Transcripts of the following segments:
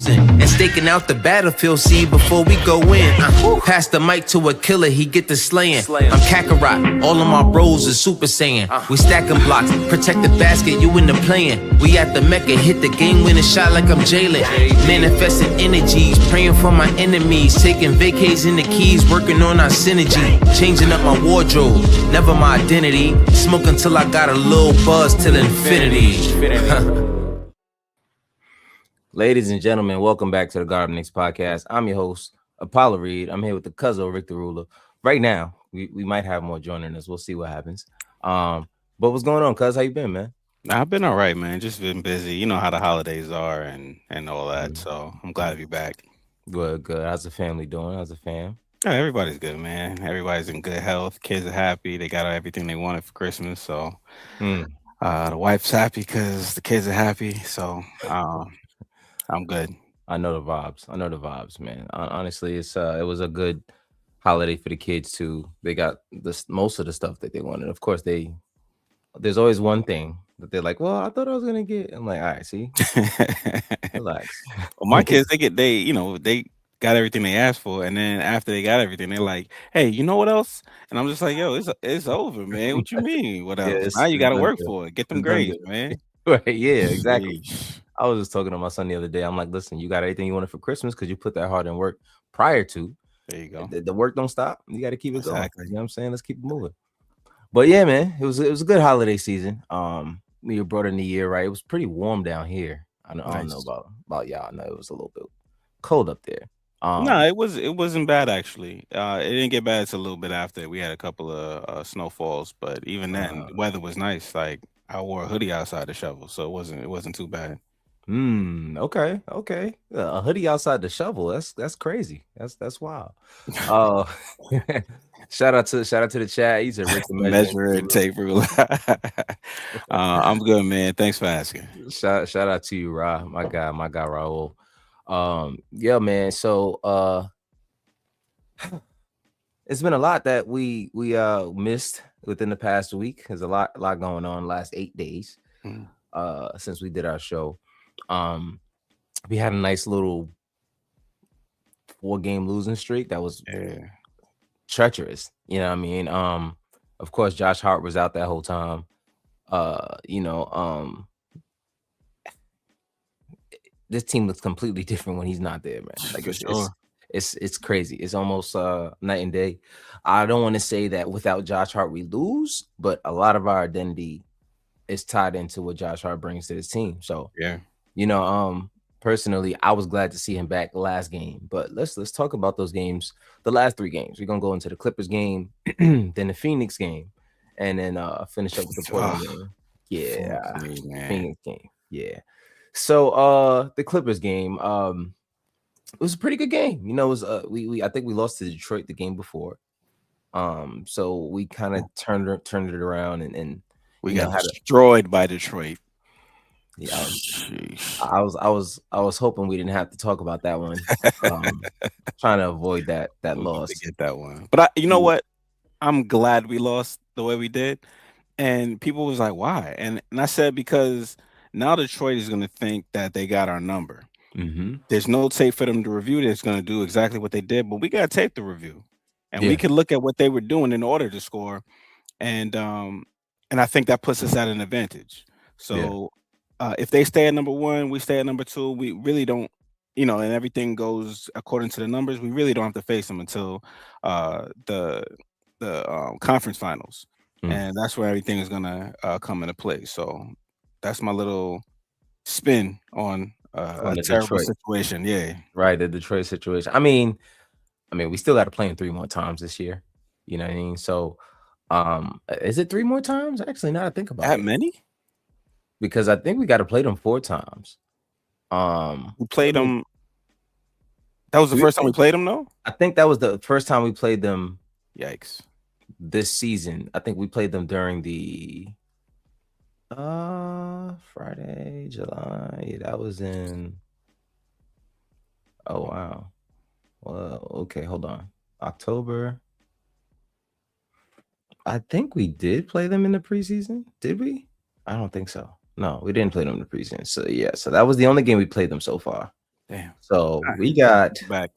cruising and staking out the battlefield scene before we go in. Pass the mic to a killer, he get the slaying. I'm Kakarot, all of my bros is Super Saiyan. We stacking blocks, protect the basket, you in the playing. We at the Mecca, hit the game winning shot like I'm Jalen. Manifesting energies, praying for my enemies, taking vacays in the keys, working on our synergy. Changing up my wardrobe, never my identity. Smoke until I got a little buzz till infinity. Ladies and gentlemen, welcome back to the Garden Knicks podcast. I'm your host, Apollo Reed. I'm here with the cousin, Rick the Ruler. Right now, we might have more joining us. We'll see what happens. But what's going on, cuz? How you been, man? I've been all right, man. Just been busy. You know how the holidays are and all that. So I'm glad to be back. Good. How's the family doing? How's the fam? Yeah, everybody's good, man. Everybody's in good health. Kids are happy. They got everything they wanted for Christmas. So the wife's happy because the kids are happy. So I'm good. I know the vibes, man. Honestly, it was a good holiday for the kids too. They got most of the stuff that they wanted. Of course, there's always one thing that they're like, well, I thought I was gonna get. I'm like, all right, see, relax. Well, my kids, they got everything they asked for, and then after they got everything, they're like, hey, you know what else? And I'm just like, yo, it's over, man. What you mean? What else? Yeah, now you got to done work good. for it. Get them It's done grades, good. man. Right? Yeah, exactly. Sheesh. I was just talking to my son the other day. I'm like, listen, you got everything you wanted for Christmas because you put that hard in work prior to. There you go. The work don't stop. You got to keep it going. Exactly. You know what I'm saying? Let's keep it moving. But yeah, man, it was a good holiday season. We were brought in the year, right? It was pretty warm down here. I don't know about y'all. I know it was a little bit cold up there. No, it wasn't bad actually. It didn't get bad until a little bit after. We had a couple of snowfalls, but even then, the weather was nice. Like I wore a hoodie outside to shovel, so it wasn't too bad. Okay. A hoodie outside the shovel. That's crazy. That's wild. Shout out to the chat. He's a Rick the Measure and tape ruler. I'm good, man. Thanks for asking. Shout out to you, Ra. My guy Raul. Yeah, man. So it's been a lot that we missed within the past week. There's a lot going on the last 8 days since we did our show. We had a nice little 4-game losing streak that was treacherous. You know what I mean? Of course, Josh Hart was out that whole time. This team looks completely different when he's not there, man. Like it's crazy. It's almost night and day. I don't want to say that without Josh Hart we lose, but a lot of our identity is tied into what Josh Hart brings to this team. So yeah, personally, I was glad to see him back last game. But let's talk about those games. The last 3 games. We're gonna go into the Clippers game, then the Phoenix game, and then finish up with the Portland game. Yeah, Phoenix game. Yeah. So the Clippers game, it was a pretty good game. It was I think we lost to Detroit the game before. So we kind of turned it around and we got destroyed by Detroit. Yeah, I was hoping we didn't have to talk about that one. Trying to avoid that loss. To get that one, but you know what? I'm glad we lost the way we did, and people was like, "Why?" And I said because now Detroit is going to think that they got our number. There's no tape for them to review. That's going to do exactly what they did, but we got tape to review, and we can look at what they were doing in order to score, and I think that puts us at an advantage. So. If they stay at number 1, we stay at number 2. We really don't, and everything goes according to the numbers. We really don't have to face them until the conference finals, and that's where everything is gonna come into play. So that's my little spin on a terrible situation. Yeah, right. The Detroit situation. I mean, we still got to play them 3 more times this year. You know what I mean? So, is it 3 more times? Actually, now I think about that it. many. Because I think we got to play them 4 times. We played them. That was the first time we played them, though? I think that was the first time we played them. Yikes. This season. I think we played them during the Friday, July. That was in. Oh, wow. Well, okay, hold on. October. I think we did play them in the preseason. Did we? I don't think so. No, we didn't play them in the preseason. So yeah, so that was the only game we played them so far. Damn. So All we right. got Back.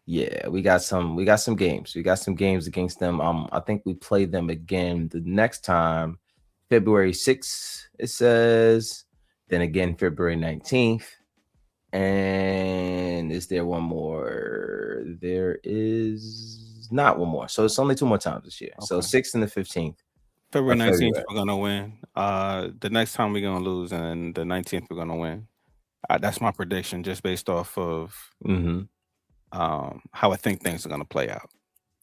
we got some games. We got some games against them. I think we play them again the next time, February 6th, it says. Then again, February 19th. And is there one more? There is not one more. So it's only two more times this year. So Okay. 6th and the 15th February of 19th, February. we're gonna win. The next time we're gonna lose, and the 19th we're gonna win. That's my prediction, just based off of Mm-hmm. how I think things are gonna play out.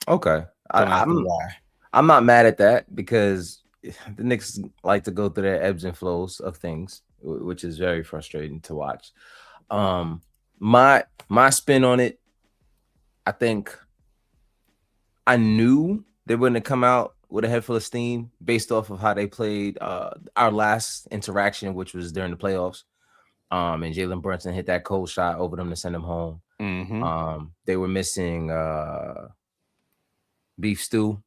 Okay. Don't ask me I'm why. I'm not mad at that because the Knicks like to go through their ebbs and flows of things, which is very frustrating to watch. Um, my spin on it, I think I knew they wouldn't come out with a head full of steam based off of how they played our last interaction, which was during the playoffs. And Jalen Brunson hit that cold shot over them to send them home. Mm-hmm. They were missing Beef Stew,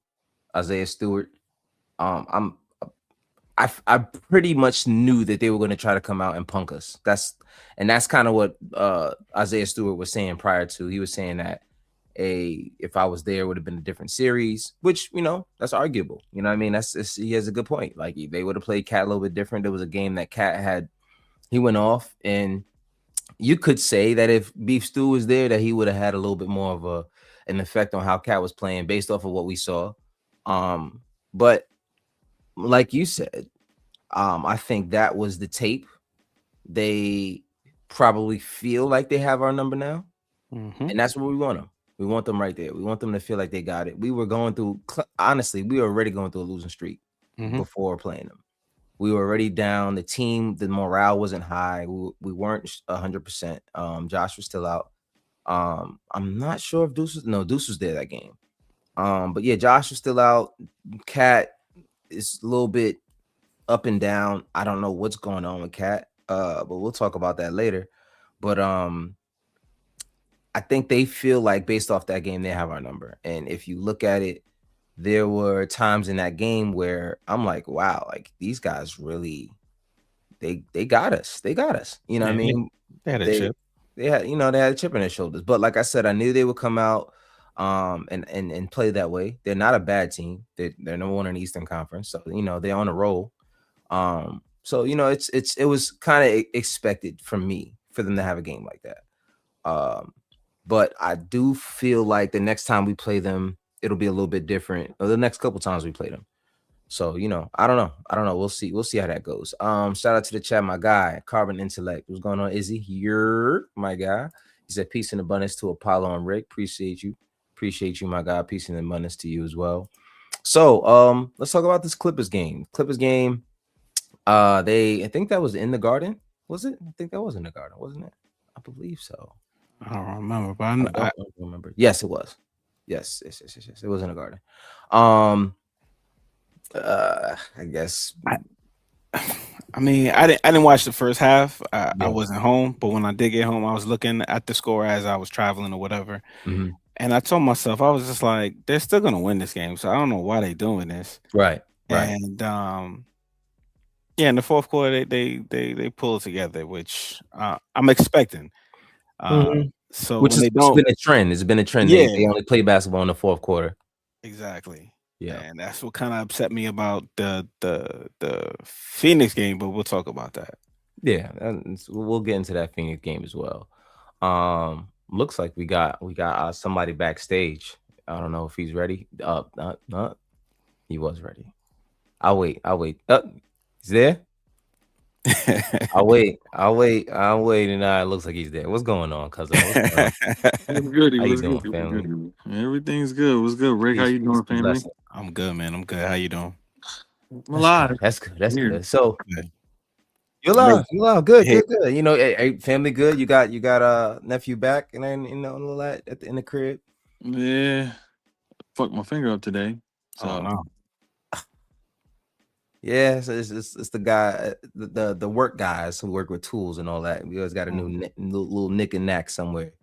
Isaiah Stewart. I'm I pretty much knew that they were going to try to come out and punk us. That's kind of what Isaiah Stewart was saying prior to. He was saying that if I was there, it would have been a different series, which that's arguable. You know what I mean? He has a good point. Like they would have played Cat a little bit different. There was a game that Cat he went off, and you could say that if Beef Stew was there, that he would have had a little bit more of an effect on how Cat was playing based off of what we saw. But like you said, I think that was the tape. They probably feel like they have our number now, Mm-hmm. and that's what we want them. We want them right there. We want them to feel like they got it. We were going through, honestly, we were already going through a losing streak Mm-hmm. before playing them. We were already down. The team, the morale wasn't high. We weren't 100%. Josh was still out. I'm not sure if Deuce was there that game. But yeah, Josh was still out. Cat is a little bit up and down. I don't know what's going on with Cat. But we'll talk about that later. But I think they feel like based off that game, they have our number. And if you look at it, there were times in that game where I'm like, wow, like these guys really they got us. They got us. You know what I Yeah, mean? they had a chip. They had a chip on their shoulders. But like I said, I knew they would come out and play that way. They're not a bad team. They're number one in the Eastern Conference. So they're on a roll. So it was kind of expected from me for them to have a game like that. But I do feel like the next time we play them, it'll be a little bit different. Or the next couple times we play them. So I don't know. We'll see how that goes. Shout out to the chat, my guy, Carbon Intellect. What's going on, Izzy? You're my guy. He said peace and abundance to Apollo and Rick. Appreciate you, my guy. Peace and abundance to you as well. So let's talk about this Clippers game. I think that was in the Garden. Was it? I think that was in the Garden, wasn't it? I believe so. I don't remember, but I don't remember. Yes, it was. Yes. It was in the Garden. I guess. I mean, I didn't watch the first half. I wasn't home, but when I did get home, I was looking at the score as I was traveling or whatever, and I told myself I was just like, they're still gonna win this game, so I don't know why they're doing this. Right. And in the fourth quarter, they pulled together, which I'm expecting. So which when they has don't, been a trend. It's been a trend. Yeah. They only play basketball in the fourth quarter. Exactly. Yeah. And that's what kind of upset me about the Phoenix game, but we'll talk about that. Yeah, we'll get into that Phoenix game as well. Looks like we got somebody backstage. I don't know if he's ready. He was ready. I'll wait. He's there. I'll wait. And it looks like he's there. What's going on, cousin? What's good? How you doing, family? Everything's good. What's good, Rick? How you doing, family? I'm good, man. I'm good. How you doing? I'm alive. That's good. That's good. So Good. you're alive. Good. Hey, family good. You got nephew back and then all that in the crib. Yeah, fucked my finger up today. So Oh, no. Yeah, so it's the guy, the work guys who work with tools and all that. We always got a new little nick and knack somewhere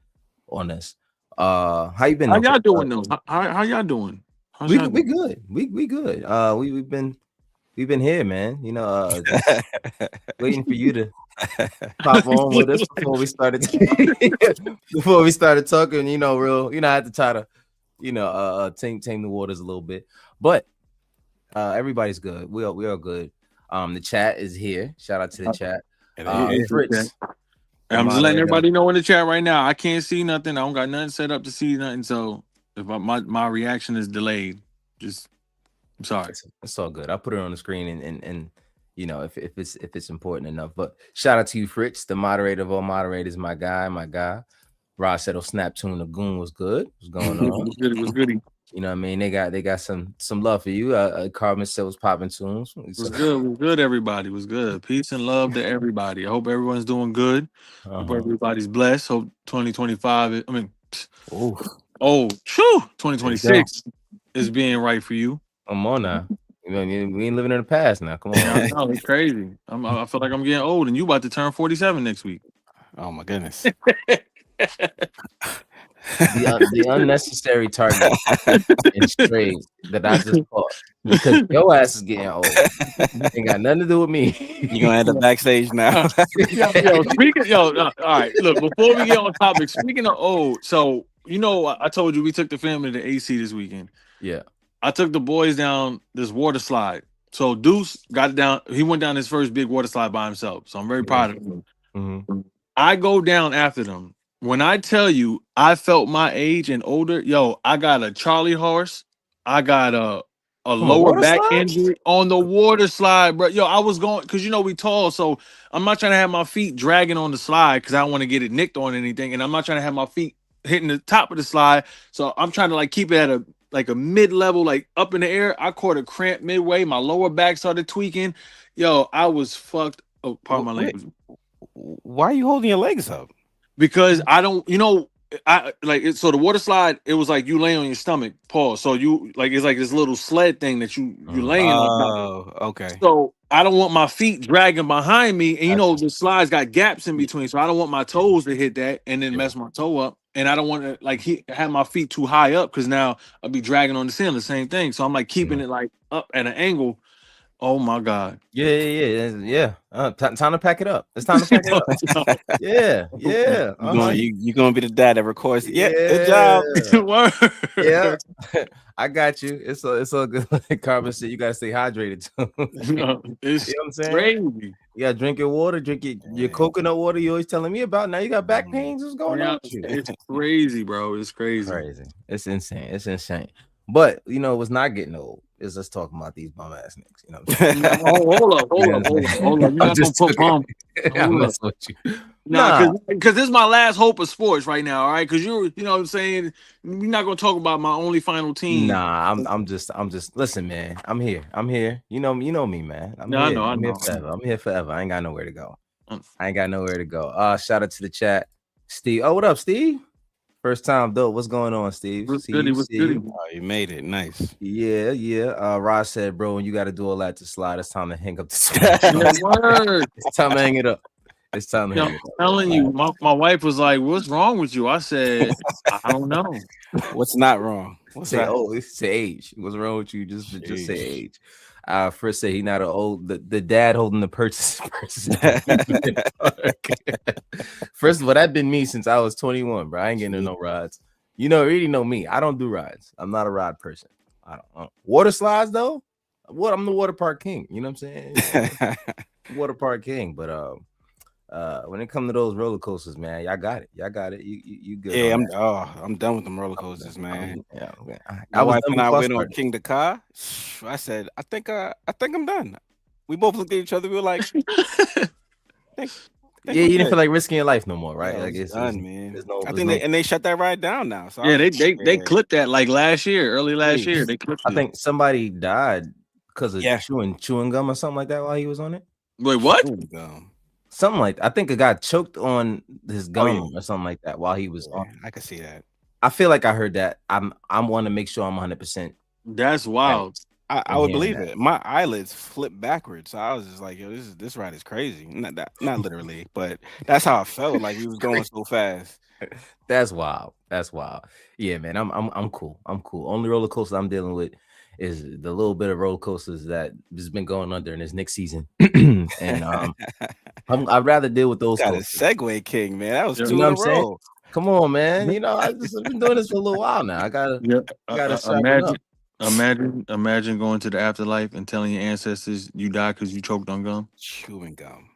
on us. How you been? How y'all doing though? How y'all doing? We good. We good. We've been here, man. Just waiting for you to pop on with us before we started talking. You know, I had to try to, tame the waters a little bit, but everybody's good. We are good. The chat is here. Shout out to the chat. Fritz, I'm just letting everybody know in the chat right now. I can't see nothing. I don't got nothing set up to see nothing. So if my reaction is delayed, just I'm sorry. It's all good. I'll put it on the screen and if it's important enough. But shout out to you, Fritz, the moderator of all moderators, my guy. Rod said, "Oh, Snap Tune Lagoon was good. What's going on? It was good. You know what I mean? They got some love for you. Carmen said was popping tunes. Was good, everybody. Was good. Peace and love to everybody. I hope everyone's doing good. Hope everybody's blessed. Hope 2025 2026 is being right for you. Come on now. We ain't living in the past now. Come on. No, it's crazy. I feel like I'm getting old, and you about to turn 47 next week. Oh my goodness. The unnecessary target and straight that I just caught because your ass is getting old. Ain't got nothing to do with me. You're gonna end up backstage now. All right. Look, before we get on topic, speaking of old, so I told you we took the family to AC this weekend. Yeah. I took the boys down this water slide. So Deuce got it down. He went down his first big water slide by himself. So I'm very proud of him. Mm-hmm. I go down after them. When I tell you I felt my age and older, I got a Charlie horse. I got a lower back injury on the water slide, bro. I was going because we tall, so I'm not trying to have my feet dragging on the slide because I don't want to get it nicked on anything, and I'm not trying to have my feet hitting the top of the slide. So I'm trying to keep it at a mid-level, up in the air. I caught a cramp midway. My lower back started tweaking. I was fucked. Oh, pardon my language. Why are you holding your legs up? Because I don't, I like it. So the water slide, it was like you lay on your stomach, Paul. So you it's like this little sled thing that you laying on. Oh, okay. So I don't want my feet dragging behind me, and the slide's got gaps in between, so I don't want my toes to hit that and then mess my toe up. And I don't want to have my feet too high up because now I'll be dragging on the ceiling. The same thing. So I'm keeping it up at an angle. Oh my God. Yeah. Time to pack it up. It's time to pack it up. Yeah. You're gonna be the dad that records. Yeah. Good job. Yeah. I got you. It's all good. Like Carmen said, you gotta stay hydrated too. It's you know what I'm saying? crazy. You gotta drink your water, drink your coconut water you always telling me about. Now you got back pains. What's going on with you? It's crazy, bro. It's crazy. It's insane. But what's not getting old is us talking about these bum ass niggas. You know what I'm saying? Hold up. You're not gonna put bum. Because this is my last hope of sports right now. All right, because you know what I'm saying. We're not gonna talk about my only final team. Nah, I'm just. Listen, man. I'm here. You know me, man. I know. I'm here forever. I ain't got nowhere to go. Shout out to the chat, Steve. Oh, what up, Steve? First time though. What's going on, Steve? What's good? Oh, you made it. Nice. Yeah. Ross said, bro, when you got to do all that to slide, it's time to hang up the slide. It's time to hang it up. I'm telling you, my wife was like, "What's wrong with you?" I said, "I don't know." What's not wrong? Say age. What's wrong with you? Just say age. First say he not an old the dad holding the purchase. First of all, that been me since I was 21, bro. I ain't getting no rides. Already know me. I don't do rides. I'm not a ride person. I don't. Water slides though. I'm the water park king. You know what I'm saying? Water park king. But when it comes to those roller coasters, man, y'all got it. You good? Yeah, I'm done with them roller coasters, man. Yeah. My wife and I went on King GUK. I said, I think I'm done. We both looked at each other. We were like, you didn't feel like risking your life no more, right? Yeah, it's done, man. I think they shut that ride down now. So yeah, they clipped that early last year. They clipped. I think somebody died because of chewing gum or something like that while he was on it. Wait, what? Something like that. I think a guy choked on his gum or something like that while he was on. I could see that. I feel like I heard that. I want to make sure I'm 100%. That's wild. I would believe it. My eyelids flipped backwards, so I was just like, "Yo, this ride is crazy." Not literally, but that's how I felt. Like we was going so fast. That's wild. Yeah, man. I'm cool. Only roller coaster I'm dealing with is the little bit of roller coasters that has been going on during this Knicks season, and I'd rather deal with those Got a coasters. segue king, man. That was Yeah. You two know in what a I'm saying? row. Come on, man. Yeah. You know, I've been doing this for a little while now. I gotta Yeah. sharpen up. Imagine going to the afterlife and telling your ancestors you died because you choked on gum. Chewing gum.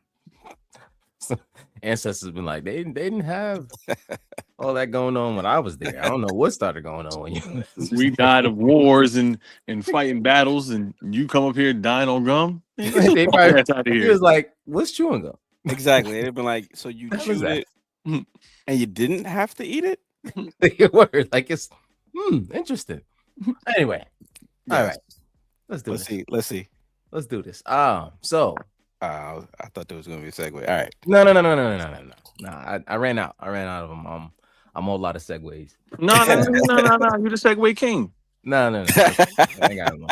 Ancestors been like, they didn't have all that going on when I was there. I don't know what started going on when you. We died of wars and fighting battles, and you come up here dying on gum. Man, get They your probably, ass out of he here. was like, "What's chewing gum?" Exactly. They'd been like, so you What was chewed that? it and you didn't have to eat it? Word, like it's interesting. Anyway, all Yes. right, let's do Let's this. see. Let's see. Let's do this. So I thought there was gonna be a segue. All right. no. I ran out. I ran out of them. I'm a lot of segues. No. You're the Segway king. No. I got him.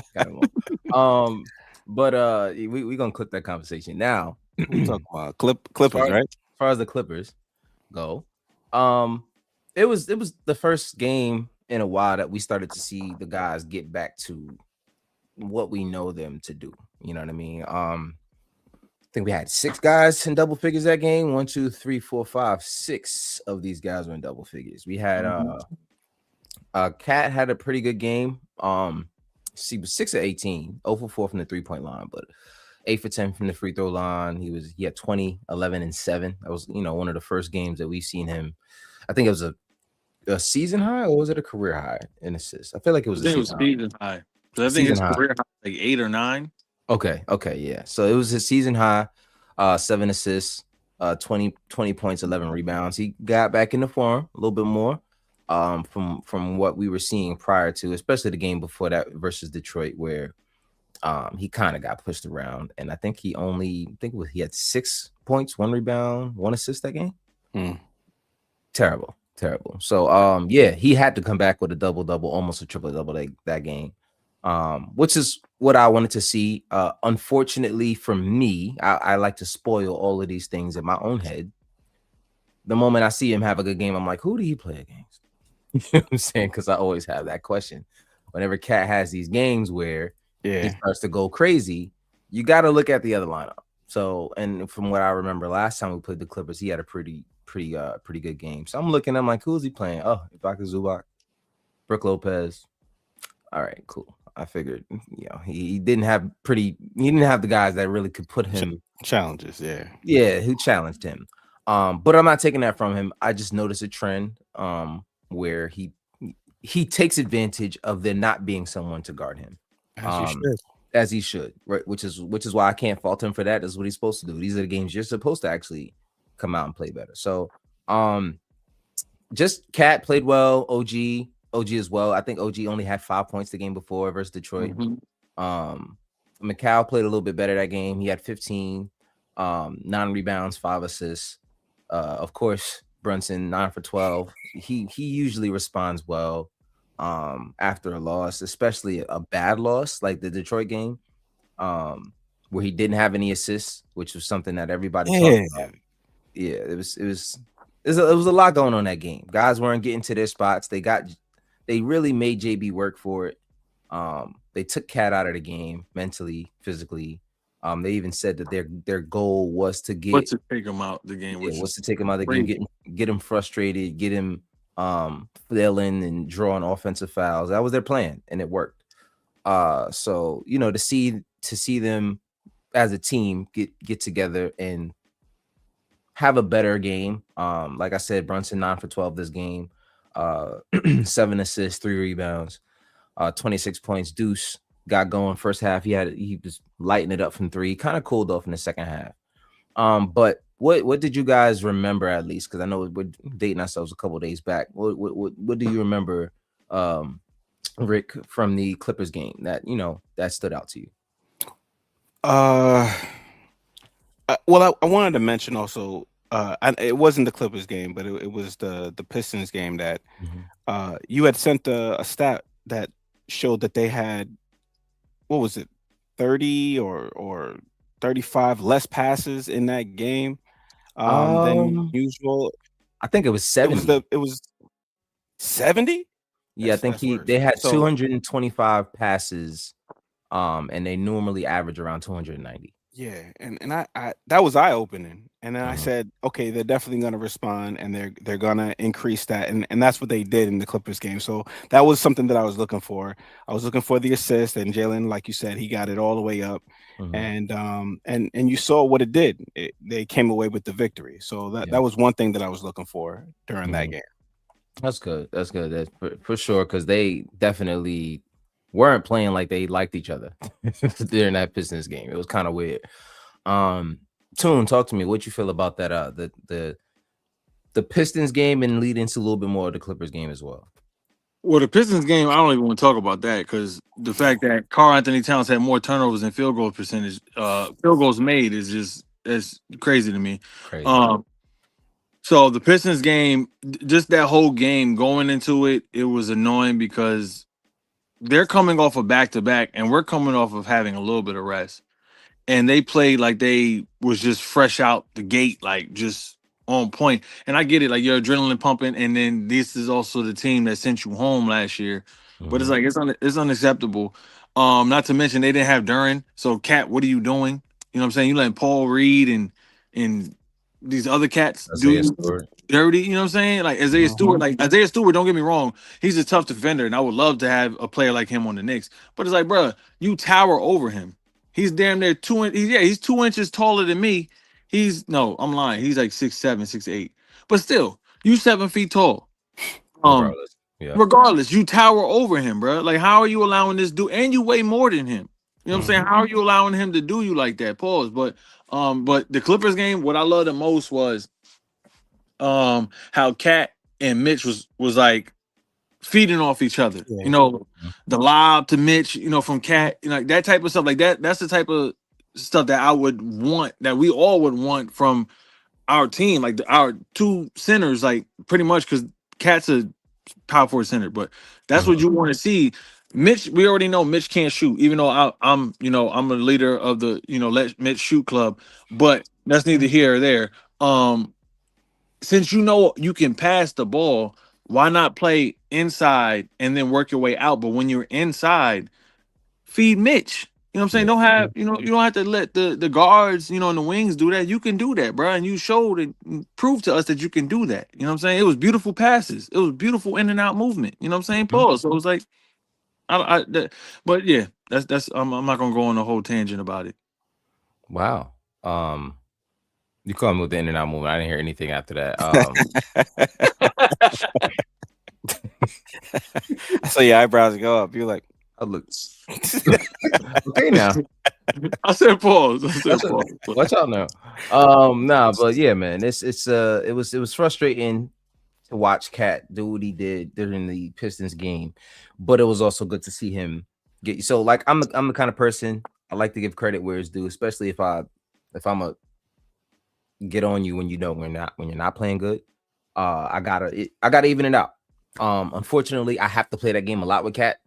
But we gonna clip that conversation now. We talking about Clippers, far, right? As far as the Clippers go, it was the first game in a while that we started to see the guys get back to what we know them to do. You know what I mean? I think we had 6 guys in double figures that game. 1, 2, 3, 4, 5, 6 of these guys were in double figures. We had Cat had a pretty good game. She was 6 of 18, 0 for 4 from the 3-point line, but 8 for 10 from the free throw line. He had 20, 11, and 7. That was, one of the first games that we've seen him. I think it was a season high, or was it a career high in assists? I feel like it was season high. So I think his career high, like 8 or 9. Okay, yeah. So it was his season high, 7 assists, 20 points, 11 rebounds. He got back into form a little bit more from what we were seeing prior to, especially the game before that versus Detroit, where he kind of got pushed around. And I think he had 6 points, 1 rebound, 1 assist that game. Terrible. So he had to come back with a double-double, almost a triple-double that game. Which is what I wanted to see. Unfortunately for me, I like to spoil all of these things in my own head. The moment I see him have a good game, I'm like, who did he play against? You know what I'm saying? Because I always have that question. Whenever Cat has these games where he starts to go crazy, you got to look at the other lineup. So, and from what I remember last time we played the Clippers, he had a pretty good game. So I'm like, who is he playing? Oh, Ibaka Zubac, Brook Lopez. All right, cool. I figured, he didn't have the guys that really could put him challenges. Who challenged him. But I'm not taking that from him. I just noticed a trend where he takes advantage of there not being someone to guard him. As he should, right? Which is why I can't fault him for that. That's what he's supposed to do. These are the games you're supposed to actually come out and play better. So just Cat played well, OG as well. I think OG only had 5 points the game before versus Detroit. Mikal played a little bit better that game. He had 15, 9 rebounds, 5 assists. Of course, Brunson 9 for 12. He usually responds well after a loss, especially a bad loss like the Detroit game, where he didn't have any assists, which was something that everybody talked about. Yeah, it was a lot going on that game. Guys weren't getting to their spots. They really made JB work for it. They took Cat out of the game mentally, physically. They even said that their goal was to take him out the game. Was to take him out of the game, get him frustrated, get him flailing and drawing offensive fouls. That was their plan, and it worked. So to see them as a team get together and have a better game. Like I said, Brunson 9 for 12 this game, 7 assists, 3 rebounds, 26 points. Deuce got going first half. He was lighting it up from 3, kind of cooled off in the second half. But what did you guys remember, at least? Because I know we're dating ourselves a couple of days back. What do you remember, Rick, from the Clippers game that stood out to you? Well, I wanted to mention also, it wasn't the Clippers game, but it was the Pistons game that you had sent a stat that showed that they had, what was it, 30 or 35 less passes in that game than usual. I think it was 70. It was 70. Yeah, I think they had 225 passes, and they normally average around 290. Yeah, and I that was eye opening, and then I said, okay, they're definitely going to respond, and they're going to increase that, and that's what they did in the Clippers game. So that was something that I was looking for. I was looking for the assist, and Jalen, like you said, he got it all the way up, and you saw what it did. They came away with the victory. So that was one thing that I was looking for during that game. That's good. That's good. That's for sure, because they definitely weren't playing like they liked each other during that Pistons game. It was kind of weird. Tune, talk to me. What you feel about that? The Pistons game and lead into a little bit more of the Clippers game as well. Well, the Pistons game, I don't even want to talk about that because the fact that Karl Anthony Towns had more turnovers than field goal percentage, field goals made it's crazy to me. Crazy. So the Pistons game, just that whole game going into it, it was annoying because they're coming off a back-to-back, and we're coming off of having a little bit of rest. And they played like they was just fresh out the gate, like just on point. And I get it, like your adrenaline pumping, and then this is also the team that sent you home last year. But it's like it's unacceptable. Not to mention they didn't have Duran. So Cat, what are you doing? You know what I'm saying? You letting Paul Reed and these other cats do dirty, you know what I'm saying? Like Isaiah Stewart, don't get me wrong, he's a tough defender, and I would love to have a player like him on the Knicks. But it's like, bro, you tower over him. He's damn near he's 2 inches taller than me. I'm lying. He's like 6'7", 6'8". But still, you 7 feet tall. Regardless, you tower over him, bro. Like, how are you allowing this dude? And you weigh more than him. You know what I'm saying? How are you allowing him to do you like that? Pause. But the Clippers game, what I love the most was how Cat and Mitch was like feeding off each other. Yeah. You know, the lob to Mitch, you know, from Cat, you know, like that type of stuff. Like that's the type of stuff that I would want, that we all would want from our team, like our two centers, like pretty much, because Cat's a power forward center, but that's what you want to see. Mitch, we already know Mitch can't shoot, even though I'm a leader of the, Let Mitch Shoot club, but that's neither here or there. Since you can pass the ball, why not play inside and then work your way out? But when you're inside, feed Mitch. You know what I'm saying? Don't have, you don't have to let the guards, and the wings do that. You can do that, bro. And you showed and proved to us that you can do that. You know what I'm saying? It was beautiful passes. It was beautiful in and out movement. You know what I'm saying? Pause. So it was like, but yeah, that's I'm not gonna go on a whole tangent about it. Wow. You call me with the in and out movement. I didn't hear anything after that. I saw your eyebrows go up. You're like, I look okay now. I said pause. Watch out now. Nah, but yeah, man, it was frustrating to watch Cat do what he did during the Pistons game, but it was also good to see him get. So like I'm the kind of person I like to give credit where it's due, especially if I'm a get on you when when you're not playing good. I gotta even it out. Unfortunately, I have to play that game a lot with Cat.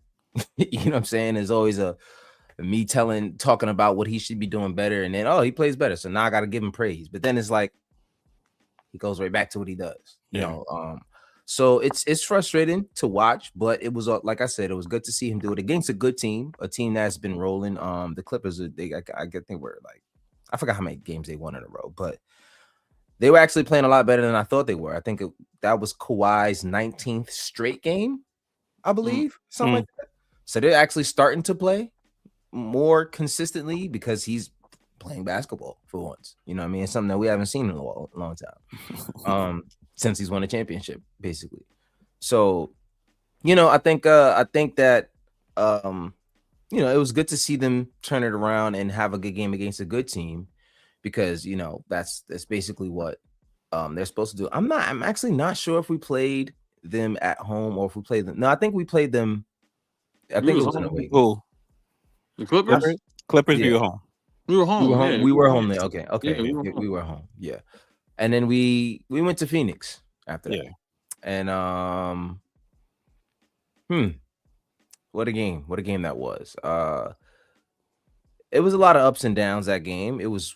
You know what I'm saying? There's always me talking about what he should be doing better, and then he plays better, so now I gotta give him praise. But then it's like he goes right back to what he does. You know, so it's frustrating to watch, but it was like I said, it was good to see him do it against a good team, a team that's been rolling. The Clippers, I think were like, I forgot how many games they won in a row, but they were actually playing a lot better than I thought they were. I think that was Kawhi's 19th straight game, I believe, something like that. So they're actually starting to play more consistently because he's playing basketball for once. You know what I mean? It's something that we haven't seen in a long time. Since he's won a championship, basically. So, I think that it was good to see them turn it around and have a good game against a good team, because that's basically what they're supposed to do. I'm actually not sure if we played them at home or if we played them. No, I think we played them. I think it was in a week. The Clippers? Clippers, yeah. We were home. We were home. Yeah. We were home there. Okay. Yeah, we were home. Yeah. And then we went to Phoenix after that. And what a game that was. It was a lot of ups and downs that game. It was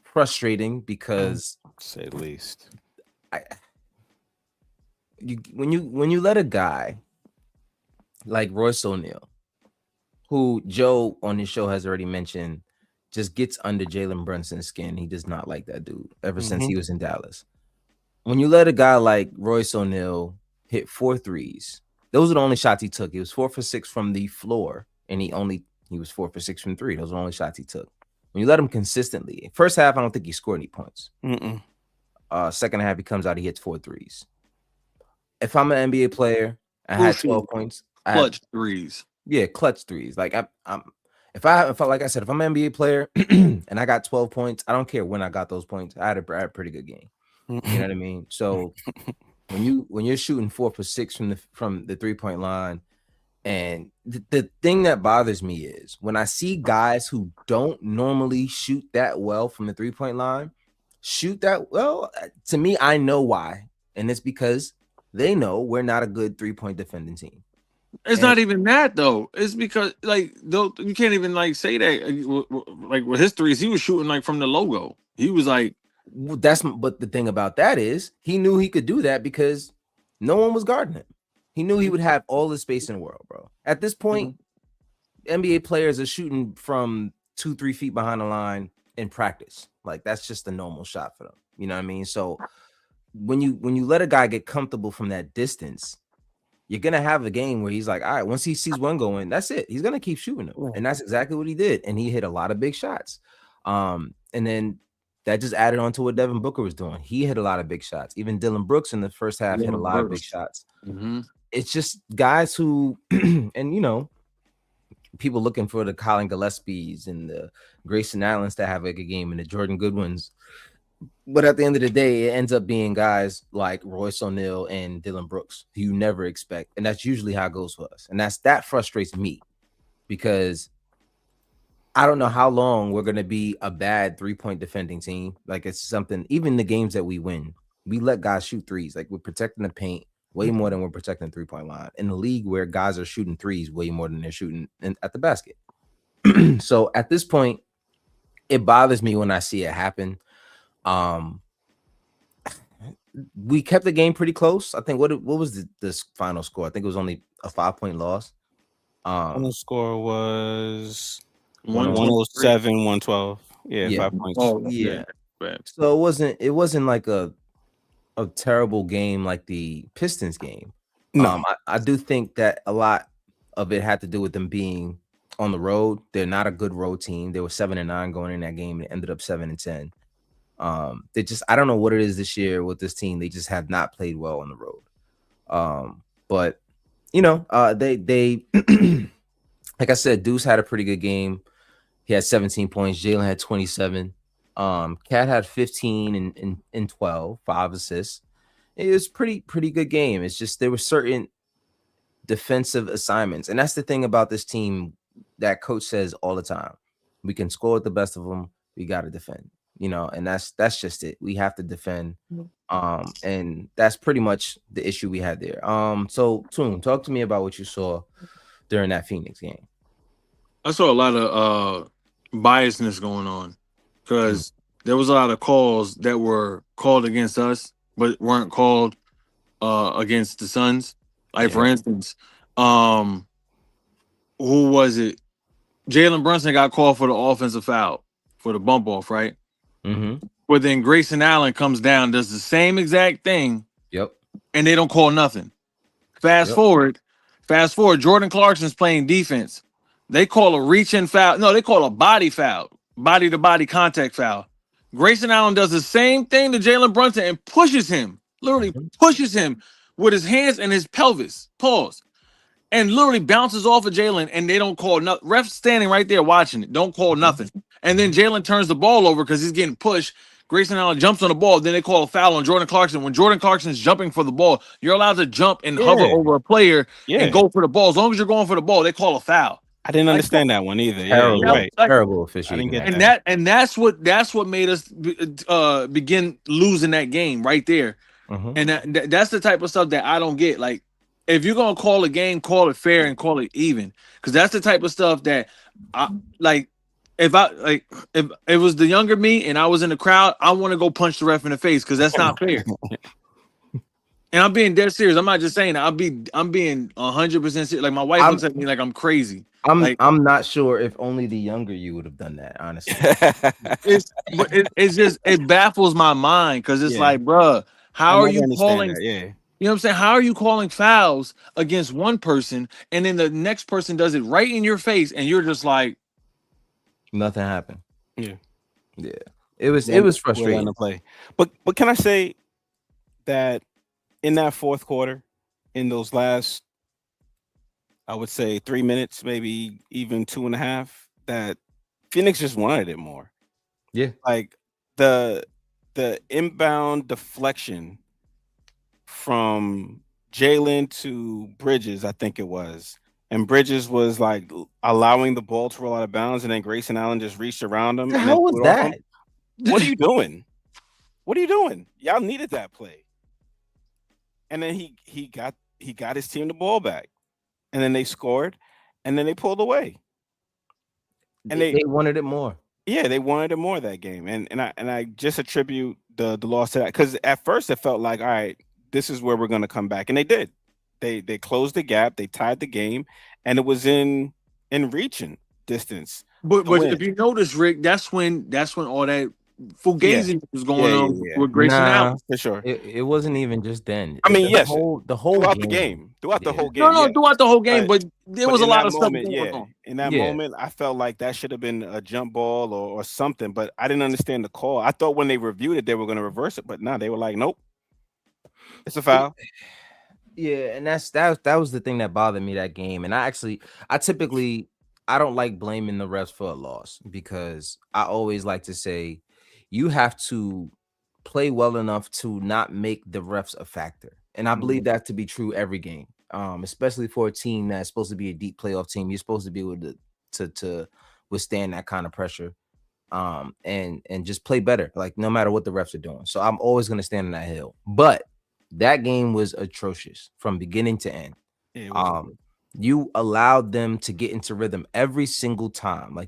frustrating because, to say the least, when you let a guy like Royce O'Neal, who Joe on his show has already mentioned, just gets under Jalen Brunson's skin. He does not like that dude ever since he was in Dallas. When you let a guy like Royce O'Neal hit 4 threes, those are the only shots he took. He was 4 for 6 from the floor, and he was 4 for 6 from 3. Those are the only shots he took. When you let him consistently, first half, I don't think he scored any points. Second half, he comes out, he hits 4 threes. If I'm an NBA player, I had 12 points. Clutch threes. Yeah, clutch threes. Like if like I said, if I'm an NBA player and I got 12 points, I don't care when I got those points. I had a pretty good game. You know what I mean? So when you're shooting 4 for 6 from the 3-point line, and the thing that bothers me is when I see guys who don't normally shoot that well from the 3-point line shoot that well, to me, I know why, and it's because they know we're not a good 3-point defending team. It's not even that though. It's because like you can't even like say that like with his threes, he was shooting like from the logo. He was like, but the thing about that is he knew he could do that because no one was guarding him. He knew he would have all the space in the world, bro. At this point, NBA players are shooting from 2-3 feet behind the line in practice. Like that's just a normal shot for them. You know what I mean? So when you let a guy get comfortable from that distance, you're gonna have a game where he's like, all right, once he sees one going, that's it. He's gonna keep shooting them. And that's exactly what he did. And he hit a lot of big shots. And then that just added on to what Devin Booker was doing. He hit a lot of big shots. Even Dylan Brooks in the first half hit a lot of big shots. It's just guys who, and you know, people looking for the Colin Gillespie's and the Grayson Allens to have a good game and the Jordan Goodwins. But at the end of the day, it ends up being guys like Royce O'Neal and Dylan Brooks who you never expect. And that's usually how it goes for us. And that frustrates me because I don't know how long we're going to be a bad 3-point defending team. Like it's something, even the games that we win, we let guys shoot threes. Like we're protecting the paint way more than we're protecting the 3-point line in the league where guys are shooting threes way more than they're shooting at the basket. So at this point, it bothers me when I see it happen. We kept the game pretty close. I think what was this final score? I think it was only a 5-point loss. Final score was 107, 112. Yeah, 5 points. Oh, yeah. So it wasn't like a terrible game like the Pistons game. No, I do think that a lot of it had to do with them being on the road. They're not a good road team. They were 7-9 going in that game and ended up 7-10. They just, I don't know what it is this year with this team. They just have not played well on the road. But you know, they like I said, Deuce had a pretty good game. He had 17 points. Jalen had 27. Cat had 15 and 12, 5 assists. It was pretty good game. It's just there were certain defensive assignments, and that's the thing about this team that coach says all the time: we can score with the best of them. We got to defend, you know, and that's just it. We have to defend, and that's pretty much the issue we had there. So Toon, talk to me about what you saw during that Phoenix game. I saw a lot of biasness going on because there was a lot of calls that were called against us, but weren't called against the Suns. Like for instance, who was it? Jalen Brunson got called for the offensive foul for the bump off, right? But then Grayson Allen comes down, does the same exact thing. And they don't call nothing. Fast forward, Jordan Clarkson's playing defense. They call a reach-in foul. No, they call a body foul, body-to-body contact foul. Grayson Allen does the same thing to Jalen Brunson and pushes him, literally pushes him with his hands and his pelvis, pause, and literally bounces off of Jalen, and they don't call nothing. Ref's standing right there watching it, don't call nothing. And then Jalen turns the ball over because he's getting pushed. Grayson Allen jumps on the ball, then they call a foul on Jordan Clarkson. When Jordan Clarkson's jumping for the ball, you're allowed to jump and hover over a player and go for the ball. As long as you're going for the ball, they call a foul. I didn't understand that one either. Terrible, right. Terrible officiating. And that's what made us begin losing that game right there. And that's the type of stuff that I don't get. Like, if you're gonna call a game, call it fair and call it even, because that's the type of stuff that I like. If it was the younger me and I was in the crowd, I want to go punch the ref in the face because that's not fair. And I'm being dead serious. I'm not just saying that. I'm being 100% serious. Like my wife I'm looks at me like I'm crazy. I'm Like I'm not sure if only the younger you would have done that, honestly. it's just it baffles my mind because it's Yeah, like, bruh, I how are never you understand calling? that. Yeah, You know what I'm saying? How are you calling fouls against one person and then the next person does it right in your face and you're just like, Nothing happened. yeah. Yeah. It was We're letting frustrating. them play. But can I say that in that fourth quarter, in those last, I would say 3 minutes, maybe even 2.5, that Phoenix just wanted it more. Yeah. Like the the inbound deflection from Jalen to Bridges, I think it was. And Bridges was like allowing the ball to roll out of bounds, and then Grayson Allen just reached around him The and then hell was threw it off him. that? What are you doing? What are you doing? Y'all needed that play. And then he got his team the ball back. And then they scored, and then they pulled away. And They wanted it more. yeah, they wanted it more that game. And I just attribute the loss to that, because at first it felt like, all right, this is where we're gonna come back. And they did. They closed the gap, they tied the game, and it was in reaching distance but to if win. you notice, Rick, that's when all that Yeah. fugazi was Yeah, going yeah, on yeah. with Grayson Nah, Allen. For sure. it wasn't even just then. I mean, yes, The whole throughout the game. game. Throughout the Yeah. whole No, game, no, yes. throughout the whole game, But but there but was a in lot that of stuff moment, going yeah, on. in that Yeah. moment, I felt like that should have been a jump ball or something. But I didn't understand the call. I thought when they reviewed it, they were going to reverse it, but no, they were like, nope, it's a foul. Yeah, and that was the thing that bothered me that game. And I typically I don't like blaming the refs for a loss because I always like to say you have to play well enough to not make the refs a factor. And I believe that to be true every game. Especially for a team that's supposed to be a deep playoff team. You're supposed to be able to withstand that kind of pressure. And just play better, like no matter what the refs are doing. So I'm always gonna stand on that hill. But that game was atrocious from beginning to end. Yeah, it wasn't Um, good. you allowed them to get into rhythm every single time.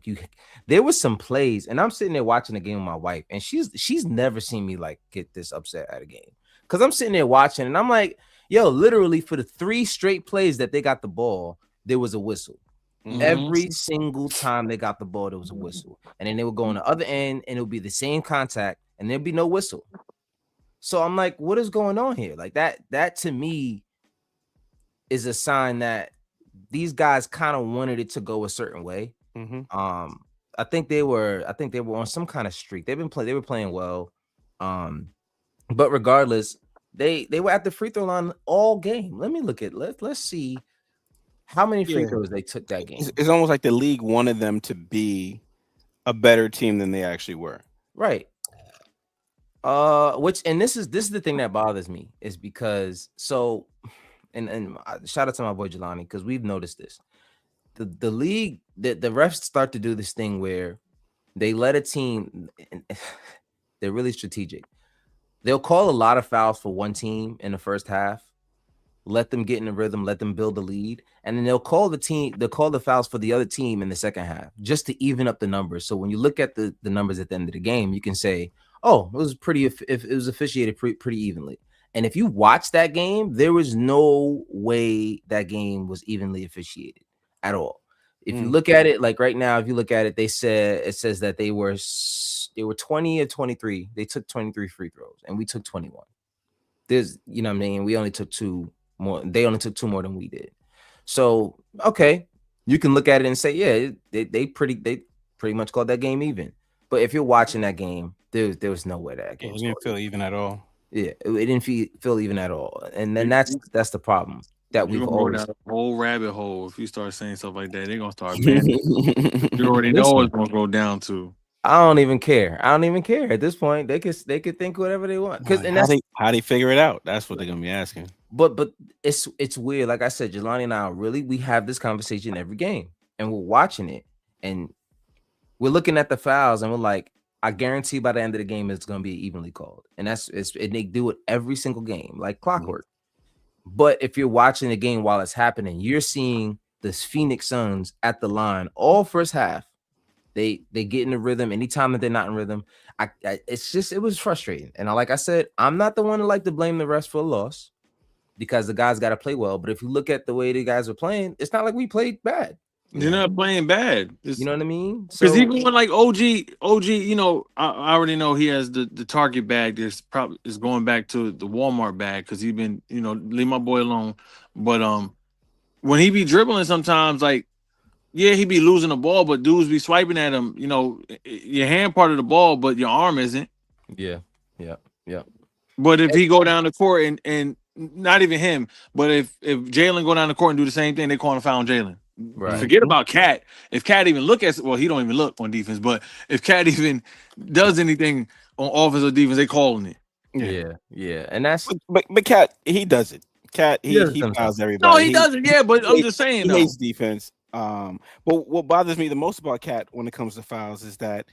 There was some plays, and I'm sitting there watching the game with my wife, and she's never seen me like get this upset at a game. Cause I'm sitting there watching, and I'm like, yo, literally for the 3 straight plays that they got the ball, there was a whistle. Every single time they got the ball, there was a whistle. And then they would go on the other end and it would be the same contact and there'd be no whistle. So I'm like, what is going on here? Like that to me is a sign that these guys kind of wanted it to go a certain way. Um, I think they were on some kind of streak. They were playing well. But regardless, they were at the free throw line all game. Let me look at let's see how many free Yeah, throws they took that game. it's almost like the league wanted them to be a better team than they actually were. Right. Which and this is the thing that bothers me is because and shout out to my boy Jelani because we've noticed this. The league the refs start to do this thing where they let a team they're really strategic. They'll call a lot of fouls for one team in the first half, let them get in the rhythm, let them build the lead, and then they'll call the fouls for the other team in the second half just to even up the numbers. So when you look at the numbers at the end of the game, you can say, oh, it was it was officiated pretty evenly. And if you watch that game, there was no way that game was evenly officiated at all. If you look at it, like right now, if you look at it, it says that they were 20 or 23. They took 23 free throws, and we took 21. There's, you know what I mean? We only took 2 more. They only took 2 more than we did. So, okay, you can look at it and say, yeah, they pretty much called that game even. But if you're watching that game, there was no way that game was didn't feel even at all. Yeah, it didn't feel even at all. And then that's the problem that You're we've gonna go always. down a whole rabbit hole if you start saying stuff like that. They're gonna start banning. You already know Listen, it's gonna go down to. I don't even care. At this point. They could think whatever they want. Because and that's how they figure it out. That's what they're gonna be asking. but it's weird. Like I said, Jelani and I we have this conversation every game, and we're watching it, and we're looking at the fouls, and we're like, I guarantee by the end of the game it's gonna be evenly called, and and they do it every single game like clockwork. But if you're watching the game while it's happening, you're seeing this Phoenix Suns at the line all first half. They get in the rhythm. Anytime that they're not in rhythm, it was frustrating. And like I said, I'm not the one to like to blame the refs for a loss. because the guys got to play well. But if you look at the way the guys are playing, it's not like we played bad. You're not playing bad. You know what I mean? Because even when like OG, you know, I already know he has the Target bag. That's probably is going back to the Walmart bag because he been, you know, leave my boy alone. But when he be dribbling, sometimes like, yeah, he be losing the ball, but dudes be swiping at him. You know, your hand part of the ball, but your arm isn't. Yeah. But if he go down the court and not even him, but if Jalen go down the court and do the same thing, they call him foul on Jalen. Right. Forget about Cat. If Cat even look at, well, he don't even look on defense. But if Cat even does anything on offense or defense, they calling it. Yeah, and that's but Cat, he does it. Cat, he fouls everybody. No, he doesn't. Yeah, but I'm just saying he hates defense. But what bothers me the most about Cat when it comes to fouls is that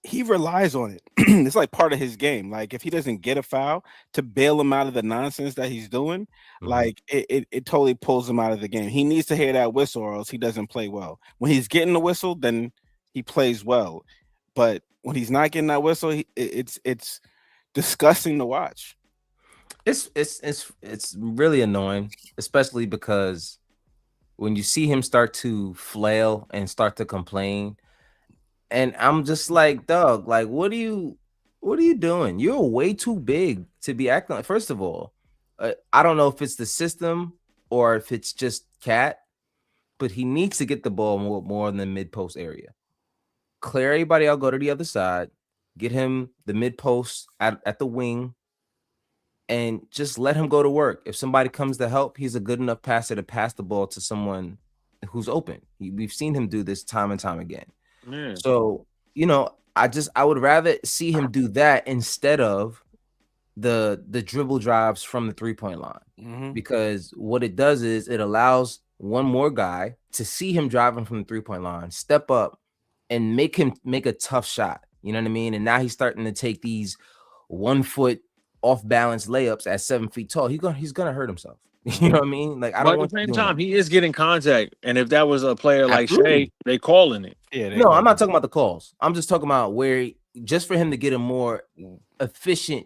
he relies on it. It's like part of his game. Like if he doesn't get a foul to bail him out of the nonsense that he's doing, like it totally pulls him out of the game. He needs to hear that whistle or else he doesn't play well. When he's getting the whistle, then he plays well. But when he's not getting that whistle, it's disgusting to watch. It's really annoying, especially because when you see him start to flail and start to complain. And I'm just like, dog, like, what are you doing? You're way too big to be acting like. First of all, I don't know if it's the system or if it's just Cat, but he needs to get the ball more in the mid post area. Clear everybody out, go to the other side, get him the mid post at the wing, and just let him go to work. If somebody comes to help, he's a good enough passer to pass the ball to someone who's open. We've seen him do this time and time again. Yeah. So, you know, I would rather see him do that instead of the dribble drives from the 3-point line, because what it does is it allows one more guy to see him driving from the 3-point line, step up and make him make a tough shot. You know what I mean? And now he's starting to take these 1 foot off balance layups at 7 feet tall. He's gonna hurt himself. You know what I mean? Like, I don't want. At the same time, he is getting contact, and if that was a player like Shea, they calling it. Yeah. No, I'm not talking about the calls. I'm just talking about where just for him to get a more efficient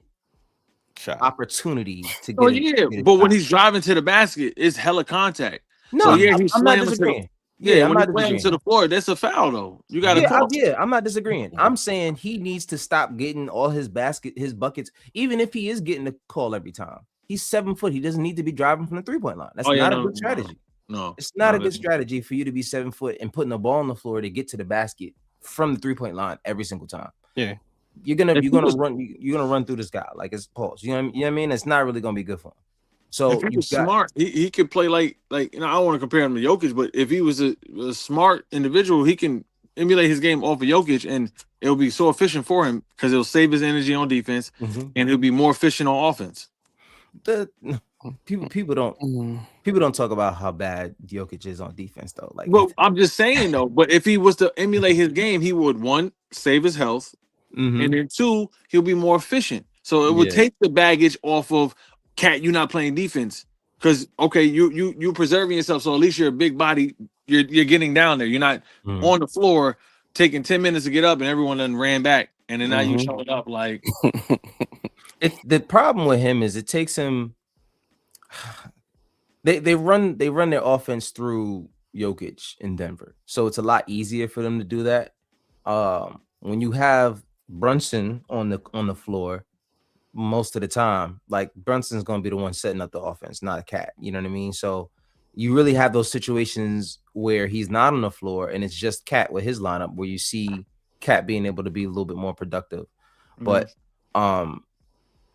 shot opportunity to get. Oh yeah, but when he's driving to the basket, it's hella contact. No, so, yeah, he's I'm not disagreeing. Yeah, when he's slamming to the floor, that's a foul though. You got to I'm not disagreeing. I'm saying he needs to stop getting all his buckets, even if he is getting the call every time. He's 7 foot. He doesn't need to be driving from the 3-point line. That's not a good strategy. No, it's not a good strategy for you to be 7 foot and putting the ball on the floor to get to the basket from the 3-point line every single time. Yeah, you're gonna run through this guy like it's pause. You know what I mean? It's not really gonna be good for him. So if he was smart, he could play like you know, I don't want to compare him to Jokic, but if he was a smart individual, he can emulate his game off of Jokic, and it'll be so efficient for him because it'll save his energy on defense, and he'll be more efficient on offense. People don't talk about how bad Jokic is on defense though. Like, well, I'm just saying though. But if he was to emulate his game, he would, one, save his health, and then two, he'll be more efficient. So it would take the baggage off of Cat. You're not playing defense because you're preserving yourself. So at least you're a big body. You're getting down there. You're not on the floor taking 10 minutes to get up, and everyone then ran back, and then now you showing up like. The problem with him is it takes him. They run their offense through Jokic in Denver, so it's a lot easier for them to do that. When you have Brunson on the floor most of the time, like Brunson's going to be the one setting up the offense, not a Cat. You know what I mean? So you really have those situations where he's not on the floor and it's just Cat with his lineup, where you see Cat being able to be a little bit more productive, but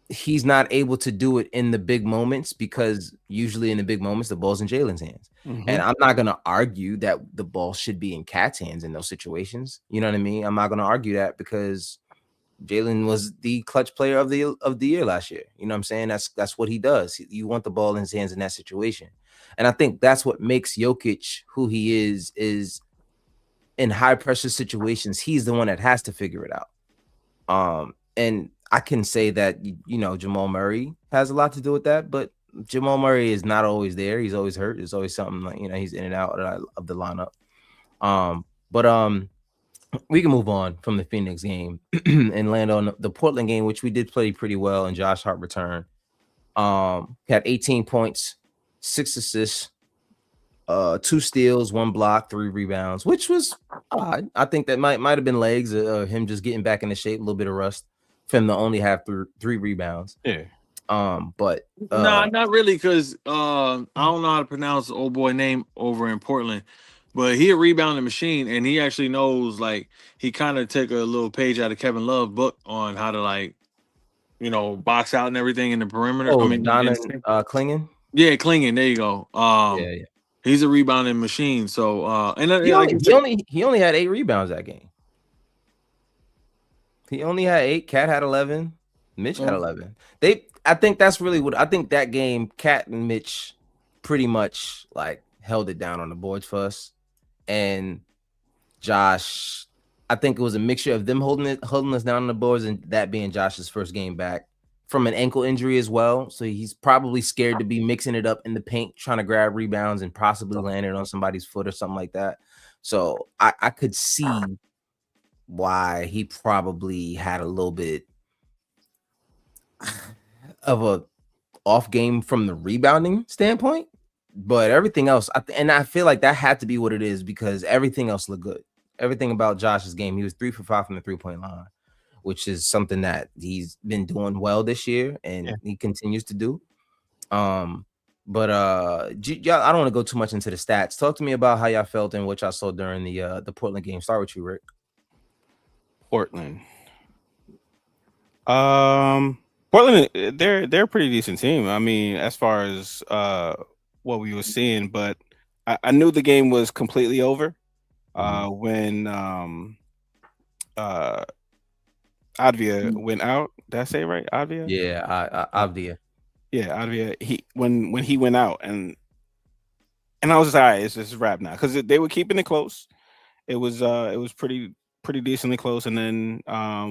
he's not able to do it in the big moments because usually in the big moments the ball's in Jalen's hands. And I'm not going to argue that the ball should be in Cat's hands in those situations. You know what I mean? I'm not going to argue that because Jalen was the clutch player of the year last year. You know what I'm saying? That's what he does. You want the ball in his hands in that situation. And I think that's what makes Jokic who he is in high pressure situations. He's the one that has to figure it out. And I can say that, you know, Jamal Murray has a lot to do with that, but Jamal Murray is not always there. He's always hurt. There's always something like, you know, he's in and out of the lineup. But we can move on from the Phoenix game and land on the Portland game, which we did play pretty well, and Josh Hart returned. He had 18 points, 6 assists, 2 steals, 1 block, 3 rebounds, which was odd. I think that might have been legs, him just getting back into shape, a little bit of rust for him to only have 3 rebounds. Yeah. But Nah, not really, because I don't know how to pronounce the old boy name over in Portland, but he a rebounding machine, and he actually knows, like, he kind of took a little page out of Kevin Love's book on how to, like, box out and everything in the perimeter. I mean, Donovan Clingan. Yeah, Clingan. There you go. Yeah. He's a rebounding machine. So He only had 8 rebounds that game. He only had 8. Cat had 11. Mitch had 11. I think that's really what I think that game. Cat and Mitch pretty much like held it down on the boards for us, and Josh. I think it was a mixture of them holding us down on the boards, and that being Josh's first game back from an ankle injury as well. So he's probably scared to be mixing it up in the paint, trying to grab rebounds and possibly land it on somebody's foot or something like that. So I could see why he probably had a little bit of a off game from the rebounding standpoint, but everything else, I feel like that had to be what it is, because everything else looked good. Everything about Josh's game, he was 3 for 5 from the 3-point line, which is something that he's been doing well this year, and he continues to do. But y'all, I don't want to go too much into the stats. Talk to me about how y'all felt and what y'all saw during the Portland game. Start with you, Rick. Portland. Portland, they're a pretty decent team. I mean, as far as what we were seeing, but I knew the game was completely over when Advia went out. Did I say it right? Advia? Yeah, Advia. Yeah, Advia. When he went out, and I was just, all right, it's just a wrap now, because they were keeping it close. It was pretty decently close, and then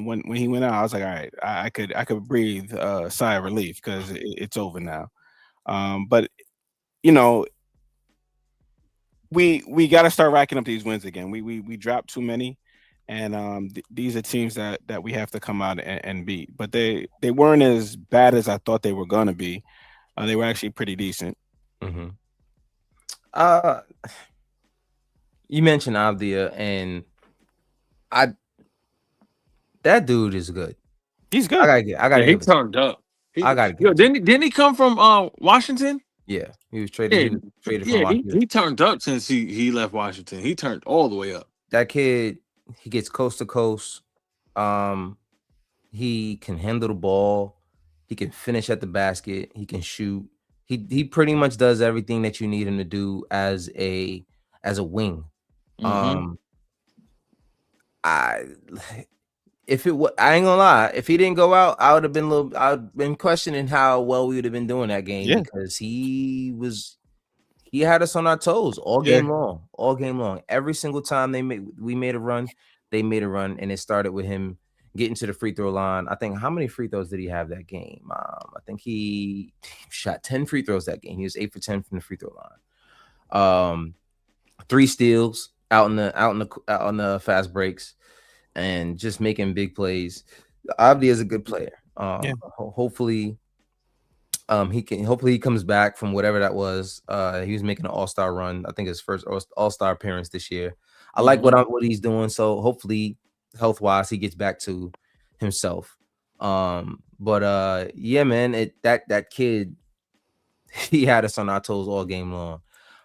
when he went out, I was like, all right, I could breathe a sigh of relief, because it's over now. But we got to start racking up these wins again. We dropped too many, and these are teams that we have to come out and beat. But they weren't as bad as I thought they were gonna be. They were actually pretty decent. You mentioned Avdia, and that dude is good. He's good. I gotta he turned up. Didn't he come from Washington? Yeah, he was traded. He was traded from Washington. He turned up since he left Washington. He turned all the way up. That kid, he gets coast to coast. He can handle the ball. He can finish at the basket. He can shoot. He pretty much does everything that you need him to do as a wing. I ain't gonna lie, if he didn't go out, I'd been questioning how well we would have been doing that game, because he had us on our toes all game long. Every single time we made a run, they made a run, and it started with him getting to the free throw line. I think, how many free throws did he have that game? I think he shot 10 free throws that game. He was 8 for 10 from the free throw line. 3 steals out on the fast breaks, and just making big plays. Abdi is a good player. Hopefully he comes back from whatever that was. He was making an all-star run. I think his first all-star appearance this year. I like what he's doing. So hopefully, health-wise, he gets back to himself. But yeah, man, that kid, he had us on our toes all game long.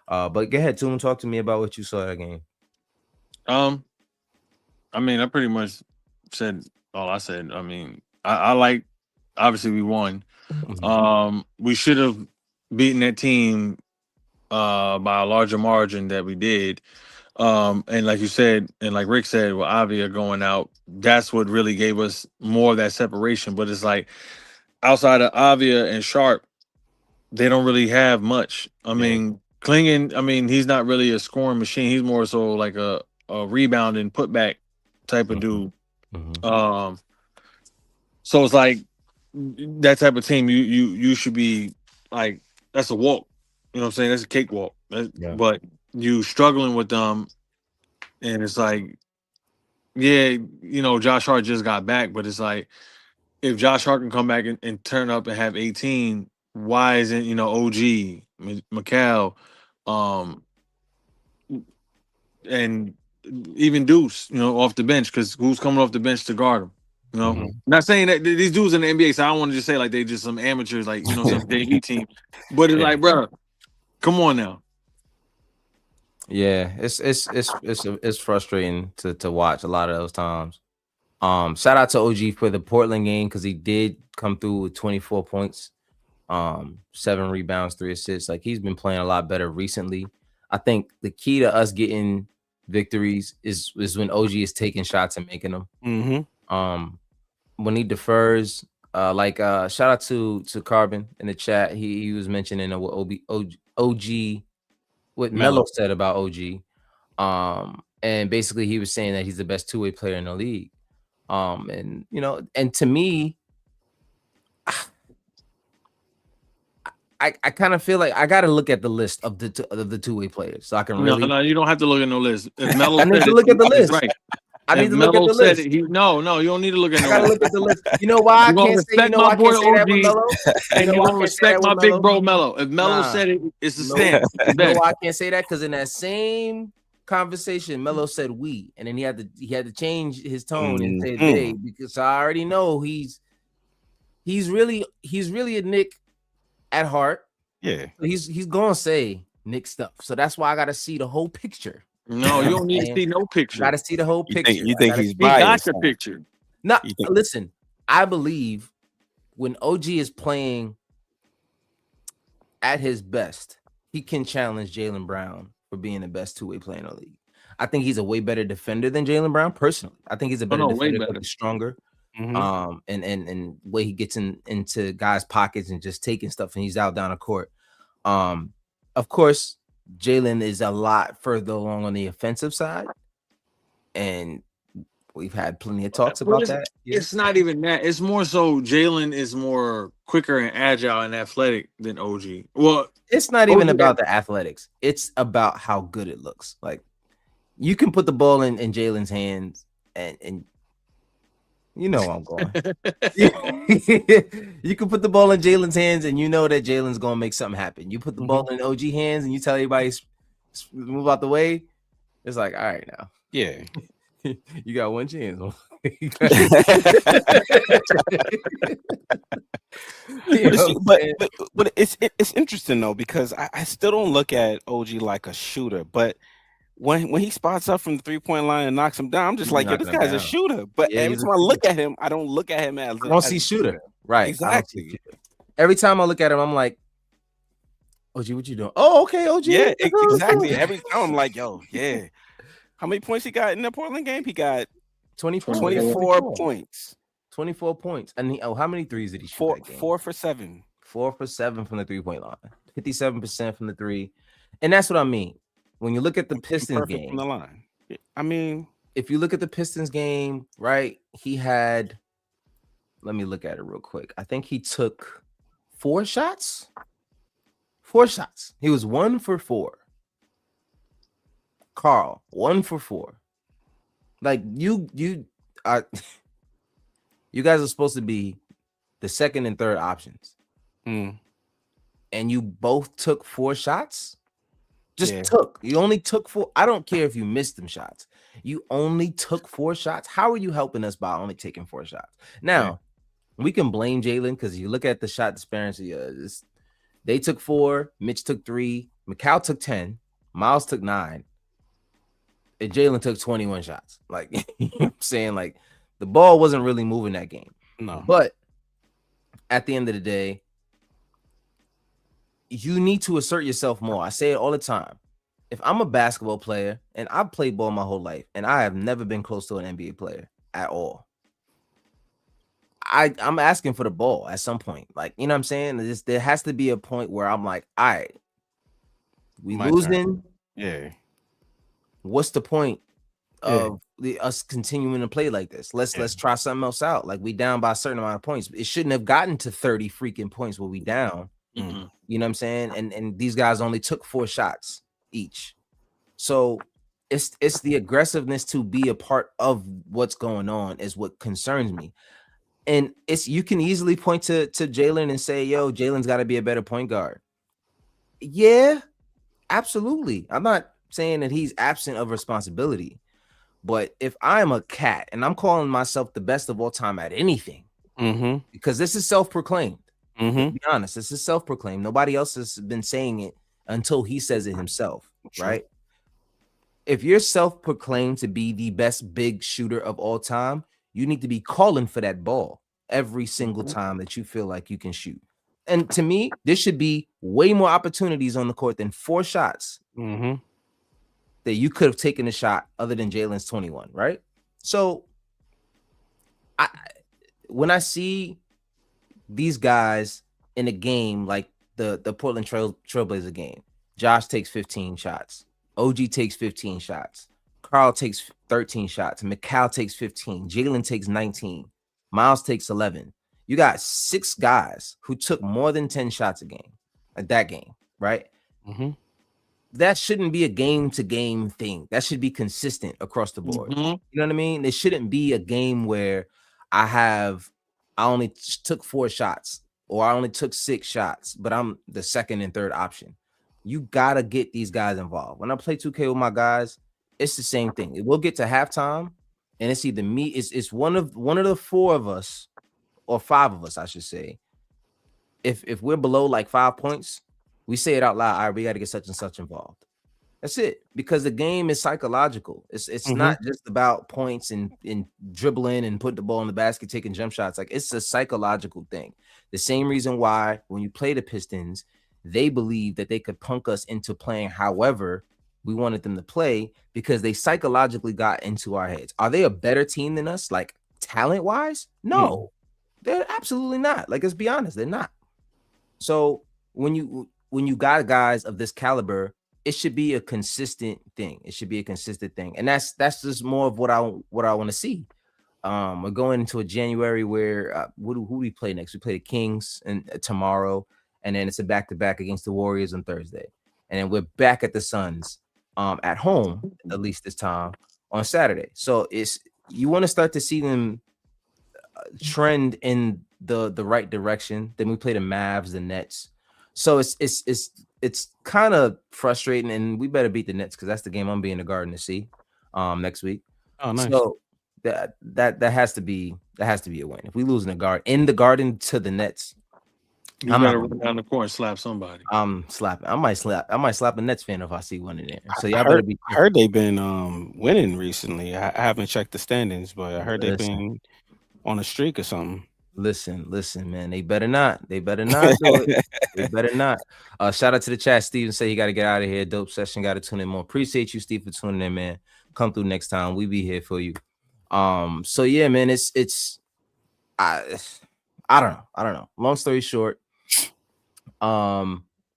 But go ahead, Toon, talk to me about what you saw that game. I mean, I pretty much said all I said. I mean, I like, obviously we won. We should have beaten that team by a larger margin that we did. And like you said, and like Rick said, with Avia going out, that's what really gave us more of that separation. But it's like, outside of Avia and Sharp, they don't really have much. I mean, Clingan, I mean, he's not really a scoring machine. He's more so like a rebound and putback type of dude. So it's like that type of team, you should be like, that's a walk. You know what I'm saying? That's a cakewalk. But you struggling with them, and it's like, Josh Hart just got back, but it's like, if Josh Hart can come back and turn up and have 18, why isn't OG, Macau, and even Deuce, off the bench, because who's coming off the bench to guard him? Not saying that these dudes in the NBA, so I don't want to just say like they just some amateurs, like some JV team, but it's like, bro, come on now. Yeah, it's frustrating to watch a lot of those times. Shout out to OG for the Portland game because he did come through with 24 points, 7 rebounds, 3 assists. Like he's been playing a lot better recently. I think the key to us getting victories is when OG is taking shots and making them. When he defers, shout out to Carbon in the chat. He was mentioning what OG what Melo said about OG. And basically he was saying that he's the best two-way player in the league. And to me, I kind of feel like I got to look at the list of the two-way players so I can really. No, you don't have to look at no list. If Melo I need to look at the list. Right. I need to look at the list. No, you don't need to look at no list. I gotta look at the list. You know why I can't say? You know why I can't say that with Melo? And you don't respect my big bro Melo. If Melo said it, it's a stamp. You know why I can't say that? Because in that same conversation, Melo said "we," and then he had to change his tone and say "they," because I already know he's really a Nick at heart. Yeah, he's gonna say Nick stuff. So that's why I gotta see the whole picture. No, you don't need to see no picture. Got to see the whole picture. You think he's biased? He got the picture. No, listen. I believe when OG is playing at his best, he can challenge Jaylen Brown for being the best two-way player in the league. I think he's a way better defender than Jaylen Brown. Personally, I think he's a better defender, he's stronger. And way he gets into guys' pockets and just taking stuff, and he's out down the court. Of course. Jaylen is a lot further along on the offensive side, and we've had plenty of talks about that. It's not even that. It's more so Jaylen is more quicker and agile and athletic than OG. Well, it's not even about the athletics. It's about how good it looks. Like you can put the ball in Jaylen's hands, and you know I'm going. You can put the ball in Jaylen's hands, and you know that Jaylen's gonna make something happen. You put the ball in OG hands, and you tell everybody move out the way. It's like, all right, now, yeah, you got one chance. But it's interesting though because I still don't look at OG like a shooter, but. When he spots up from the 3-point line and knocks him down, I'm just like, yo, this guy's a shooter. But every time I look at him, I don't look at him as I don't see shooter. Right. Exactly. Every time I look at him, I'm like, OG, what you doing? Oh, okay, OG. Yeah, exactly. Every time I'm like, yo, yeah. How many points he got in the Portland game? He got 24 points. 24 points. And how many threes did he shoot? 4 for 7. 4 for 7 from the 3-point line. 57% from the 3. And that's what I mean. When you look at the Pistons game, from the line. I mean, if you look at the Pistons game, right? He had, let me look at it real quick. I think he took 4 shots. 4 shots. He was 1 for 4. Carl, 1 for 4. Like you are, you guys are supposed to be the second and third options, and you both took 4 shots. You only took 4. I don't care if you missed them shots. You only took 4 shots. How are you helping us by only taking 4 shots? Now, we can blame Jaylen because you look at the shot disparity. They took 4. Mitch took 3. Macau took 10. Miles took 9. And Jaylen took 21 shots. Like, you know what I'm saying? Like, the ball wasn't really moving that game. No. But at the end of the day, you need to assert yourself more. I say it all the time. If I'm a basketball player and I've played ball my whole life and I have never been close to an NBA player at all, I'm asking for the ball at some point. Like, you know what I'm saying? There has to be a point where I'm like, all right, we losing. Yeah. What's the point of us continuing to play like this? Let's try something else out. Like, we down by a certain amount of points. It shouldn't have gotten to 30 freaking points where we down. Mm-hmm. You know what I'm saying? And these guys only took 4 shots each. So it's the aggressiveness to be a part of what's going on is what concerns me. And you can easily point to Jalen and say, yo, Jalen's got to be a better point guard. Yeah, absolutely. I'm not saying that he's absent of responsibility, but if I am a cat and I'm calling myself the best of all time at anything, because this is self-proclaimed. To be honest, this is self-proclaimed. Nobody else has been saying it until he says it himself, right? If you're self-proclaimed to be the best big shooter of all time, you need to be calling for that ball every single time that you feel like you can shoot. And to me, there should be way more opportunities on the court than 4 shots that you could have taken a shot other than Jalen's 21, right? So when I see these guys in a game like the Portland Trailblazer game, Josh takes 15 shots. OG takes 15 shots. Carl takes 13 shots. Mikal takes 15. Jalen takes 19. Miles takes 11. You got 6 guys who took more than 10 shots a game at that game, right? That shouldn't be a game-to-game thing. That should be consistent across the board. You know what I mean? It shouldn't be a game where I only took 4 shots or I only took 6 shots, but I'm the second and third option. You gotta get these guys involved. When I play 2K with my guys, it's the same thing. We'll get to halftime, and it's either me. It's one of the 4 of us, or 5 of us, I should say. If we're below like 5 points, we say it out loud. All right, we got to get such and such involved. That's it. Because the game is psychological. It's not just about points and dribbling and putting the ball in the basket, taking jump shots. Like, it's a psychological thing. The same reason why when you play the Pistons, they believe that they could punk us into playing however we wanted them to play because they psychologically got into our heads. Are they a better team than us, like talent-wise? No, they're absolutely not. Like, let's be honest, they're not. So when you got guys of this caliber, it should be a consistent thing. It should be a consistent thing, and that's just more of what I want to see. We're going into a January where who do we play next? We play the Kings and tomorrow. And then it's a back-to-back against the Warriors on Thursday. And then we're back at the Suns at home, at least this time, on Saturday. So you want to start to see them trend in the right direction. Then we play the Mavs, the Nets. So it's kind of frustrating, and we better beat the Nets because that's the game I'm being in the Garden to see next week. Oh, nice. So that has to be a win. If we lose in the Garden to the Nets, you better run down the court and slap somebody. I'm slapping. I might slap a Nets fan if I see one in there. So y'all better be. I heard they've been winning recently. I haven't checked the standings, but I heard they've been on a streak or something. Listen, man. They better not. They better not do it. They better not. Shout out to the chat. Steven say he got to get out of here. Dope session. Got to tune in more. Appreciate you, Steve, for tuning in, man. Come through next time. We be here for you. So yeah, man. I don't know. Long story short.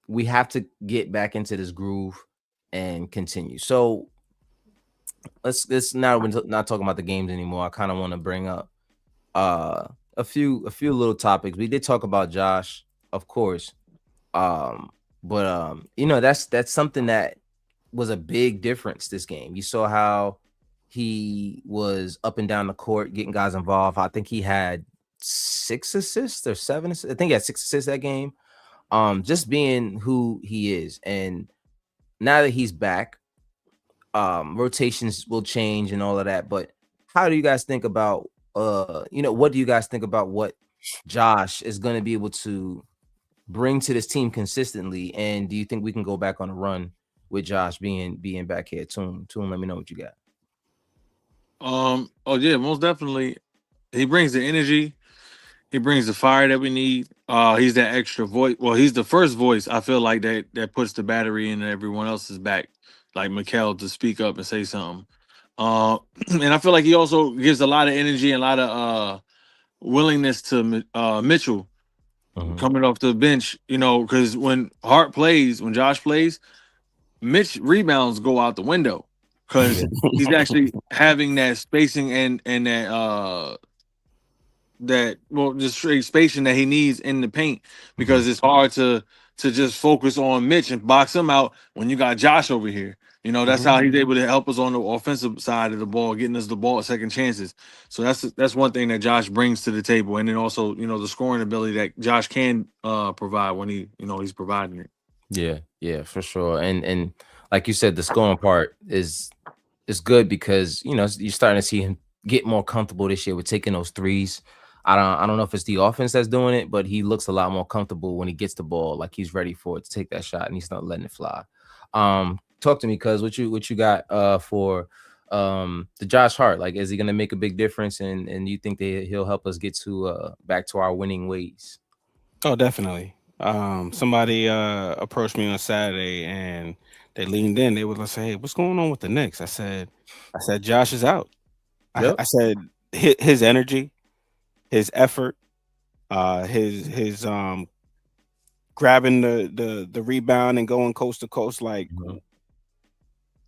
We have to get back into this groove and continue. So let's now we're not talking about the games anymore. I kind of want to bring up a few little topics. We did talk about Josh, of course, but that's something that was a big difference this game. You saw how he was up and down the court getting guys involved. I think he had 6 assists or 7 assists. I think he had 6 assists that game. Just being who he is, and now that he's back, rotations will change and all of that. But how do you guys think about what do you guys think about what Josh is going to be able to bring to this team consistently? And do you think we can go back on a run with Josh being back here? Tune, let me know what you got. Oh yeah, most definitely. He brings the energy. He brings the fire that we need. He's that extra voice. Well, he's the first voice, I feel like, that puts the battery in everyone else's back, like Mikal, to speak up and say something. And I feel like he also gives a lot of energy and a lot of willingness to Mitchell coming off the bench, because when Josh plays, Mitch rebounds go out the window because he's actually having that spacing and that just straight spacing that he needs in the paint, because it's hard to just focus on Mitch and box him out when you got Josh over here. You know, that's how he's able to help us on the offensive side of the ball, getting us the ball at second chances. So that's one thing that Josh brings to the table, and then also, you know, the scoring ability that Josh can provide when he's providing it. Yeah, for sure. And like you said, the scoring part is good because you know you're starting to see him get more comfortable this year with taking those threes. I don't know if it's the offense that's doing it, but he looks a lot more comfortable when he gets the ball, like he's ready for it to take that shot and he's not letting it fly. Talk to me, cuz what you got for the Josh Hart? Like, is he gonna make a big difference, and you think he'll help us get to back to our winning ways? Oh, definitely. Somebody approached me on Saturday and they leaned in. They were like, "Hey, what's going on with the Knicks?" I said, Josh is out. Yep. I said his energy, his effort, his grabbing the rebound and going coast to coast. Like,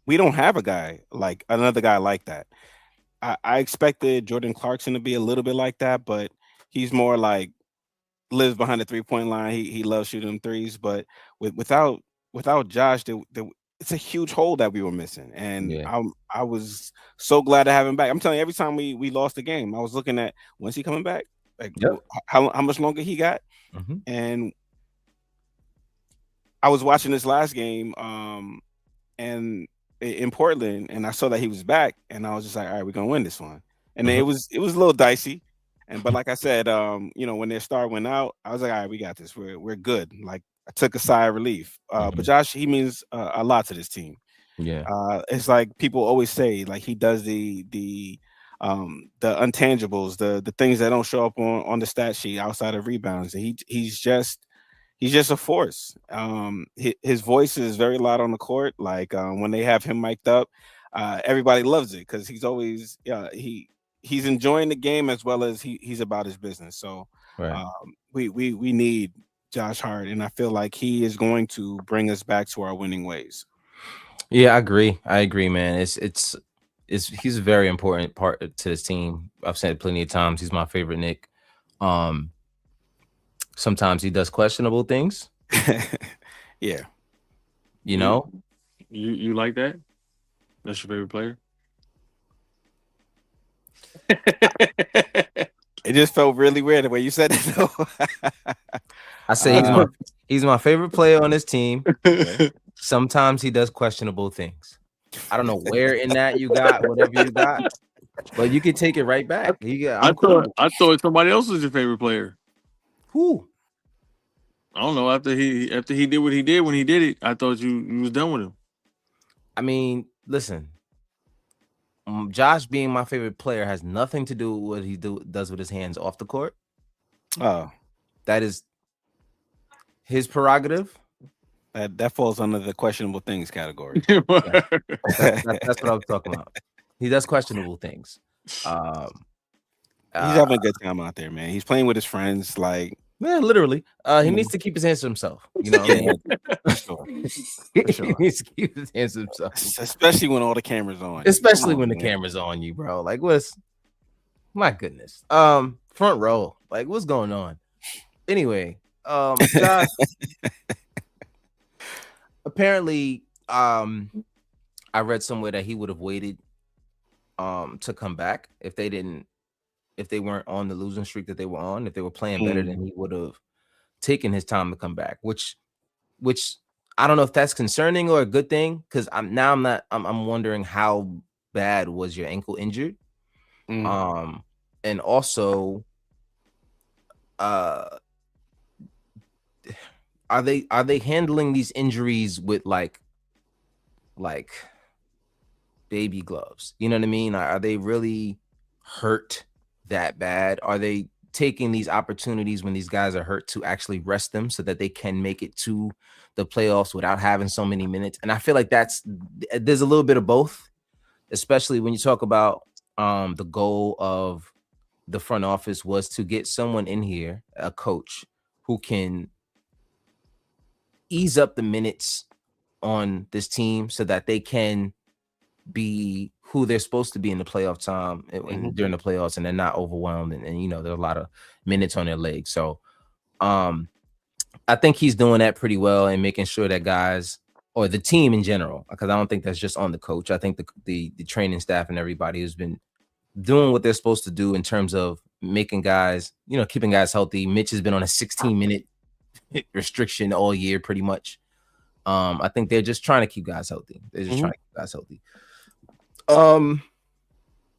we don't have another guy like that. I expected Jordan Clarkson to be a little bit like that, but he's more like lives behind the 3-point line. He loves shooting them threes, but without Josh, it's a huge hole that we were missing. And Yeah. I was so glad to have him back. I'm telling you, every time we lost the game, I was looking at, when's he coming back? Like, how much longer he got? And I was watching this last game, and in Portland, and I saw that he was back, and I was just like, all right, we're gonna win this one. And it was a little dicey. But like I said, you know, when their star went out, I was like, all right, we got this. We're good. Like, I took a sigh of relief. But Josh, he means a lot to this team. Yeah. It's like people always say, like, he does the intangibles, the things that don't show up on the stat sheet outside of rebounds. And he's just a force. His voice is very loud on the court. Like, when they have him mic'd up, everybody loves it because he's always he's enjoying the game as well as he's about his business. So we need Josh Hart, and I feel like he is going to bring us back to our winning ways. Yeah, I agree, man. It's he's a very important part to this team. I've said it plenty of times. He's my favorite Knick. Sometimes he does questionable things. Yeah. You know? You like that? That's your favorite player? It just felt really weird the way you said it, though. I say he's my favorite player on this team. Sometimes he does questionable things. I don't know where in that you got whatever you got, but you can take it right back. I thought somebody else was your favorite player. Who? I don't know. After he did what he did when he did it, I thought you was done with him. I mean, listen. Josh being my favorite player has nothing to do with what he does with his hands off the court. Oh, that is his prerogative. That falls under the questionable things category. That's what I was talking about. He does questionable things. He's having a good time out there, man. He's playing with his friends, like, man, literally. He needs to keep his hands to himself. You know, for sure. He needs to keep his hands to himself, especially when all the cameras on. Especially when the camera's on you, bro. Like, my goodness. Front row. Like, what's going on? Anyway, Josh, apparently, I read somewhere that he would have waited to come back if they weren't on the losing streak that they were on. If they were playing better, then he would have taken his time to come back, which I don't know if that's concerning or a good thing, because I'm wondering how bad was your ankle injured, and also are they handling these injuries with like baby gloves? You know what I mean? Are they really hurt that bad? Are they taking these opportunities when these guys are hurt to actually rest them so that they can make it to the playoffs without having so many minutes? And I feel like there's a little bit of both, especially when you talk about the goal of the front office was to get someone in here, a coach, who can ease up the minutes on this team so that they can be who they're supposed to be in the playoff time during the playoffs, and they're not overwhelmed, and you know, there are a lot of minutes on their legs. So I think he's doing that pretty well and making sure that guys or the team in general, because I don't think that's just on the coach. I think the training staff and everybody who's been doing what they're supposed to do in terms of making guys, keeping guys healthy. Mitch has been on a 16-minute restriction all year, pretty much. I think they're just trying to keep guys healthy. They're just trying to keep guys healthy.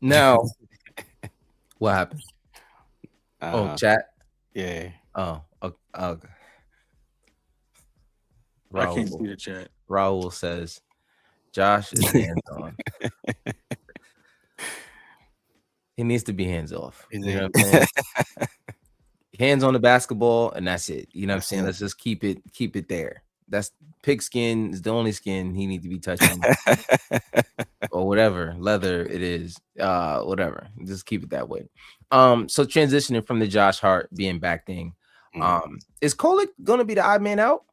Now, what happened? Chat. Yeah. Okay. I can't see the chat. Raul says, Josh is hands on. He needs to be hands off. You know what I'm saying? Hands on the basketball, and that's it. You know what I'm saying? Let's just keep it there. That's pigskin is the only skin he needs to be touching. Or whatever leather it is, whatever. Just keep it that way. So transitioning from the Josh Hart being back thing, is Kolek gonna be the odd man out?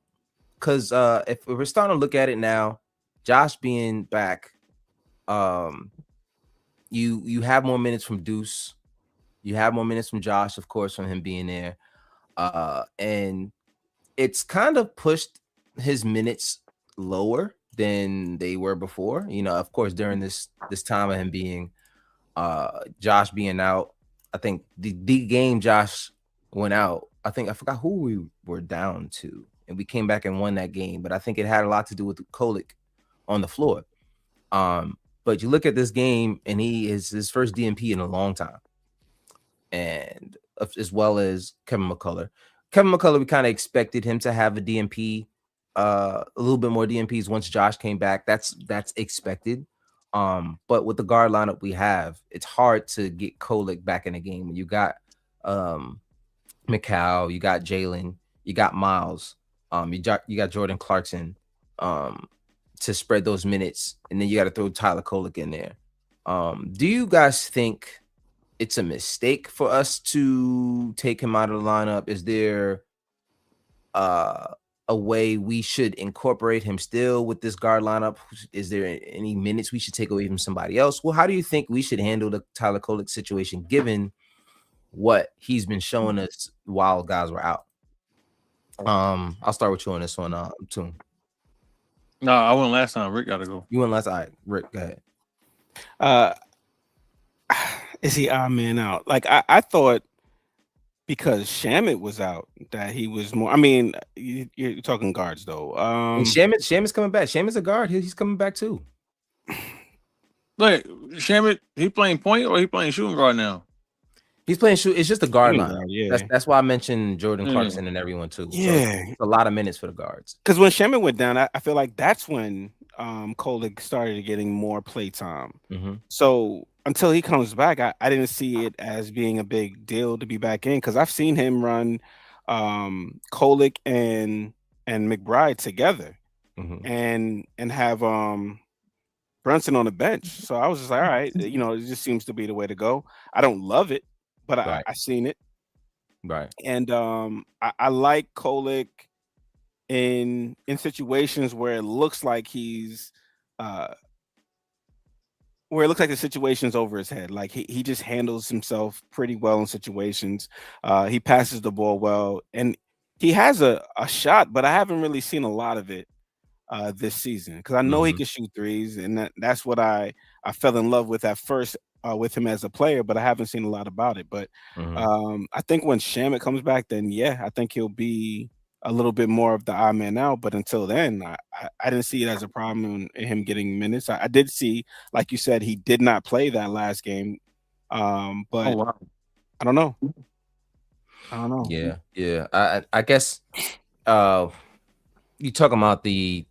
Because if we're starting to look at it now, Josh being back, you have more minutes from Deuce, you have more minutes from Josh, of course, from him being there, and it's kind of pushed his minutes lower than they were before. Of course, during this time of him being Josh being out, I think the game Josh went out, I forgot who we were down to, and we came back and won that game, but I think it had a lot to do with Kolek on the floor. But you look at this game, and he is his first DNP in a long time, and as well as Kevin McCullough. Kevin McCullough, we kind of expected him to have a DNP, a little bit more DNPs once Josh came back. That's expected. But with the guard lineup we have, it's hard to get Kolek back in the game. When you got Mikal, you got Jalen, you got Miles, you got Jordan Clarkson to spread those minutes, and then you got to throw Tyler Kolek in there. Do you guys think it's a mistake for us to take him out of the lineup? Is there a way we should incorporate him still with this guard lineup? Is there any minutes we should take away from somebody else? Well, how do you think we should handle the Tyler Kolek situation, given what he's been showing us while guys were out? I'll start with you on this one, Toon. No, I went last time. Rick got to go. You went last. All right, Rick, go ahead. Is he odd man out? Like I thought, because Shamet was out, that he was more. I mean, you're talking guards though. And Shamet's coming back. Shamet's a guard. He's coming back too. Look, Shamet, he playing point or he playing shooting guard now? He's playing shoot. It's just a guard line. Yeah. That's why I mentioned Jordan Clarkson and everyone too. Yeah, so it's a lot of minutes for the guards. Because when Shamet went down, I feel like that's when Kolek started getting more play time. So until he comes back, I didn't see it as being a big deal to be back in, because I've seen him run Kolek and McBride together, and have Brunson on the bench. So I was just like, all right, it just seems to be the way to go. I don't love it, but I've seen it. Right. And I like Kolek in situations where it looks like he's where it looks like the situation's over his head. Like he just handles himself pretty well in situations. He passes the ball well, and he has a shot, but I haven't really seen a lot of it this season, because I know he can shoot threes, and that's what I fell in love with at first with him as a player, but I haven't seen a lot about it. But I think when Shamet comes back, then yeah, I think he'll be a little bit more of the odd man out. But until then, I didn't see it as a problem in him getting minutes. I did see, like you said, he did not play that last game. But I don't know. Yeah. I guess you talking about the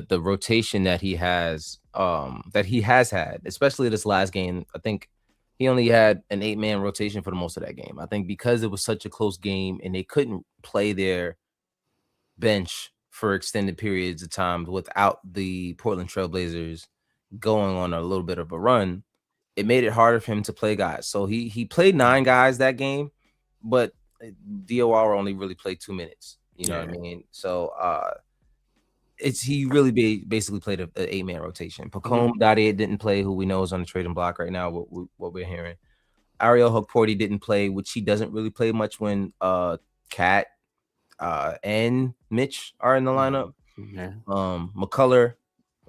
rotation that he has had, especially this last game. I think he only had an 8-man rotation for the most of that game. I think because it was such a close game and they couldn't play their bench for extended periods of time without the Portland Trailblazers going on a little bit of a run, it made it harder for him to play guys. So he played 9 guys that game, but DOR only really played 2 minutes. You know what I mean? So he really basically played a 8-man rotation. Pacome Dadier didn't play, who we know is on the trading block right now, what we're hearing. Ariel Hukporti didn't play, which he doesn't really play much when Cat and Mitch are in the lineup. Yeah. McCullough,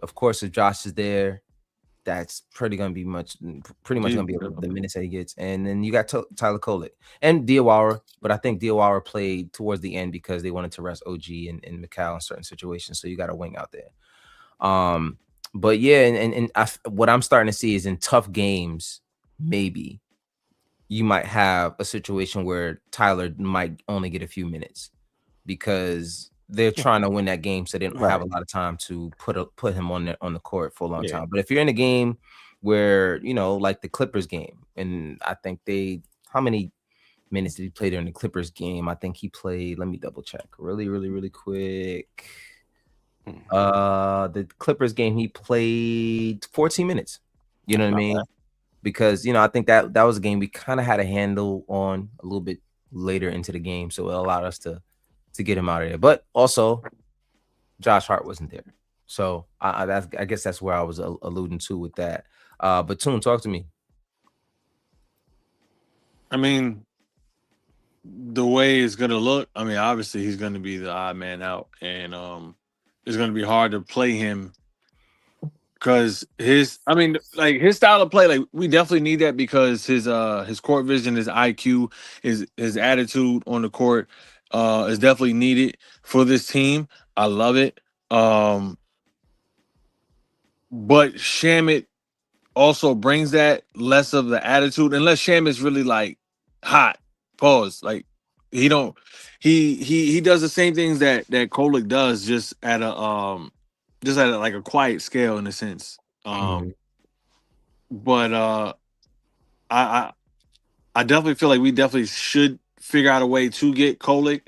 of course, if Josh is there, that's pretty much gonna be the minutes that he gets. And then you got Tyler Kolek and Diawara, but I think Diawara played towards the end because they wanted to rest OG and McCall in certain situations. So you got a wing out there. But yeah, and what I'm starting to see is in tough games, maybe you might have a situation where Tyler might only get a few minutes because they're trying to win that game, so they don't have a lot of time to put him on the court for a long time. But if you're in a game where, you know, like the Clippers game, and I think how many minutes did he play during the Clippers game? I think he played, let me double check really quick. The Clippers game, he played 14 minutes. You know what I mean? Because, you know, I think that was a game we kind of had a handle on a little bit later into the game, so it allowed us to get him out of there. But also, Josh Hart wasn't there, so I guess that's where I was alluding to with that. But Toon, talk to me. I mean, the way it's gonna look, I mean, obviously he's gonna be the odd man out, and it's gonna be hard to play him because his style of play, like we definitely need that because his court vision, his IQ, his attitude on the court is definitely needed for this team. I love it. But Shamit also brings that less of the attitude, unless Shamit's really like hot. Pause. Like he don't he does the same things that Kolek does, just at a like a quiet scale in a sense. But I definitely feel like we definitely should figure out a way to get Kolek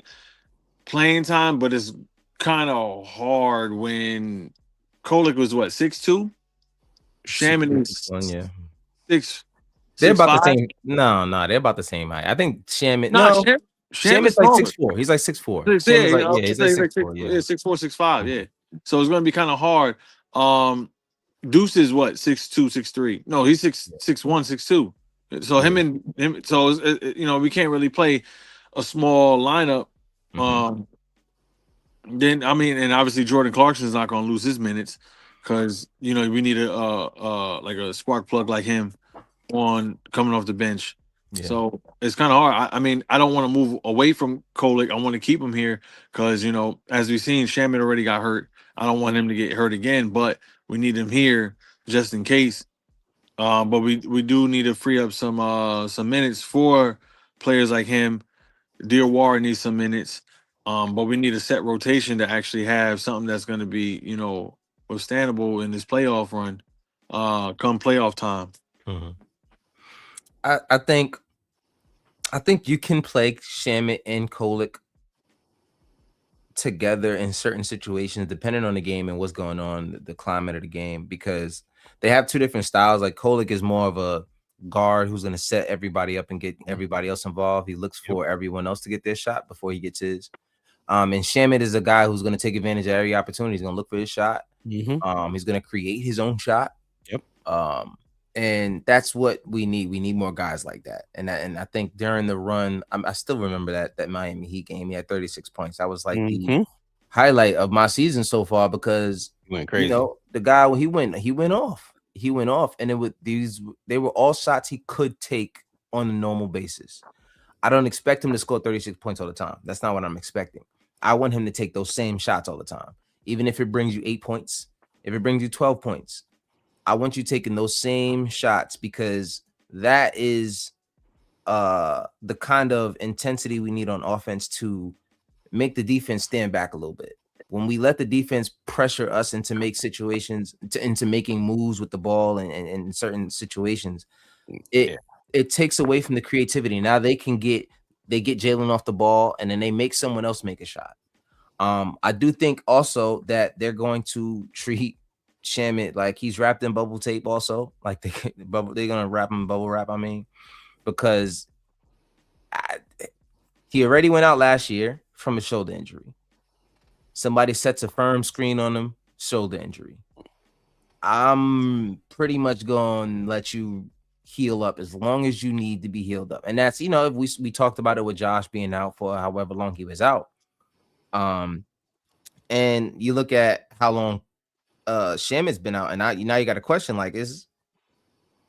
playing time, but it's kind of hard when Kolek was what, 6'2"? Shamit is 6'5". They're about the same. No, they're about the same height. I think Shamit. Shamit's like 6'4". He's like 6'4". He's like 6'4". Yeah, 6'4", 6'5". Yeah, so it's gonna be kind of hard. Deuce is what, 6'2", 6'3". No, he's 6'1", 6'2". So him and him. So you know, we can't really play a small lineup. Then I mean, and obviously Jordan Clarkson's not gonna lose his minutes because, you know, we need a like a spark plug like him on coming off the bench. So it's kind of hard. I mean, I don't want to move away from Kolek. I want to keep him here because, you know, as we've seen, Shamit already got hurt. I don't want him to get hurt again, but we need him here just in case. But we do need to free up some minutes for players like him. Diawara needs some minutes. But we need a set rotation to actually have something that's going to be, you know, withstandable in this playoff run. Come playoff time. I think you can play Shamit and Kolek together in certain situations, depending on the game and what's going on, the climate of the game, because they have two different styles. Like Kolek is more of a guard who's going to set everybody up and get everybody else involved. He looks for everyone else to get their shot before he gets his. And Shamit is a guy who's going to take advantage of every opportunity. He's going to look for his shot. He's going to create his own shot. And that's what we need. We need more guys like that. And I think during the run, I still remember that Miami Heat game. He had 36 points. That was like the highlight of my season so far because he went crazy. You know, the guy, he went off. He went off, and they were all shots he could take on a normal basis. I don't expect him to score 36 points all the time. That's not what I'm expecting. I want him to take those same shots all the time, even if it brings you 8 points, if it brings you 12 points. I want you taking those same shots because that is the kind of intensity we need on offense to make the defense stand back a little bit. When we let the defense pressure us into into making moves with the ball and in certain situations, it takes away from the creativity. Now they get Jalen off the ball and then they make someone else make a shot. I do think also that they're going to treat Shamit like he's wrapped in bubble tape also, like they're gonna wrap him in bubble wrap, I mean, because he already went out last year from a shoulder injury. Somebody sets a firm screen on him, shoulder injury. I'm pretty much gonna let you heal up as long as you need to be healed up, and that's, you know, if we talked about it with Josh being out for however long he was out. And you look at how long Shamit's been out, and now you got a question like, is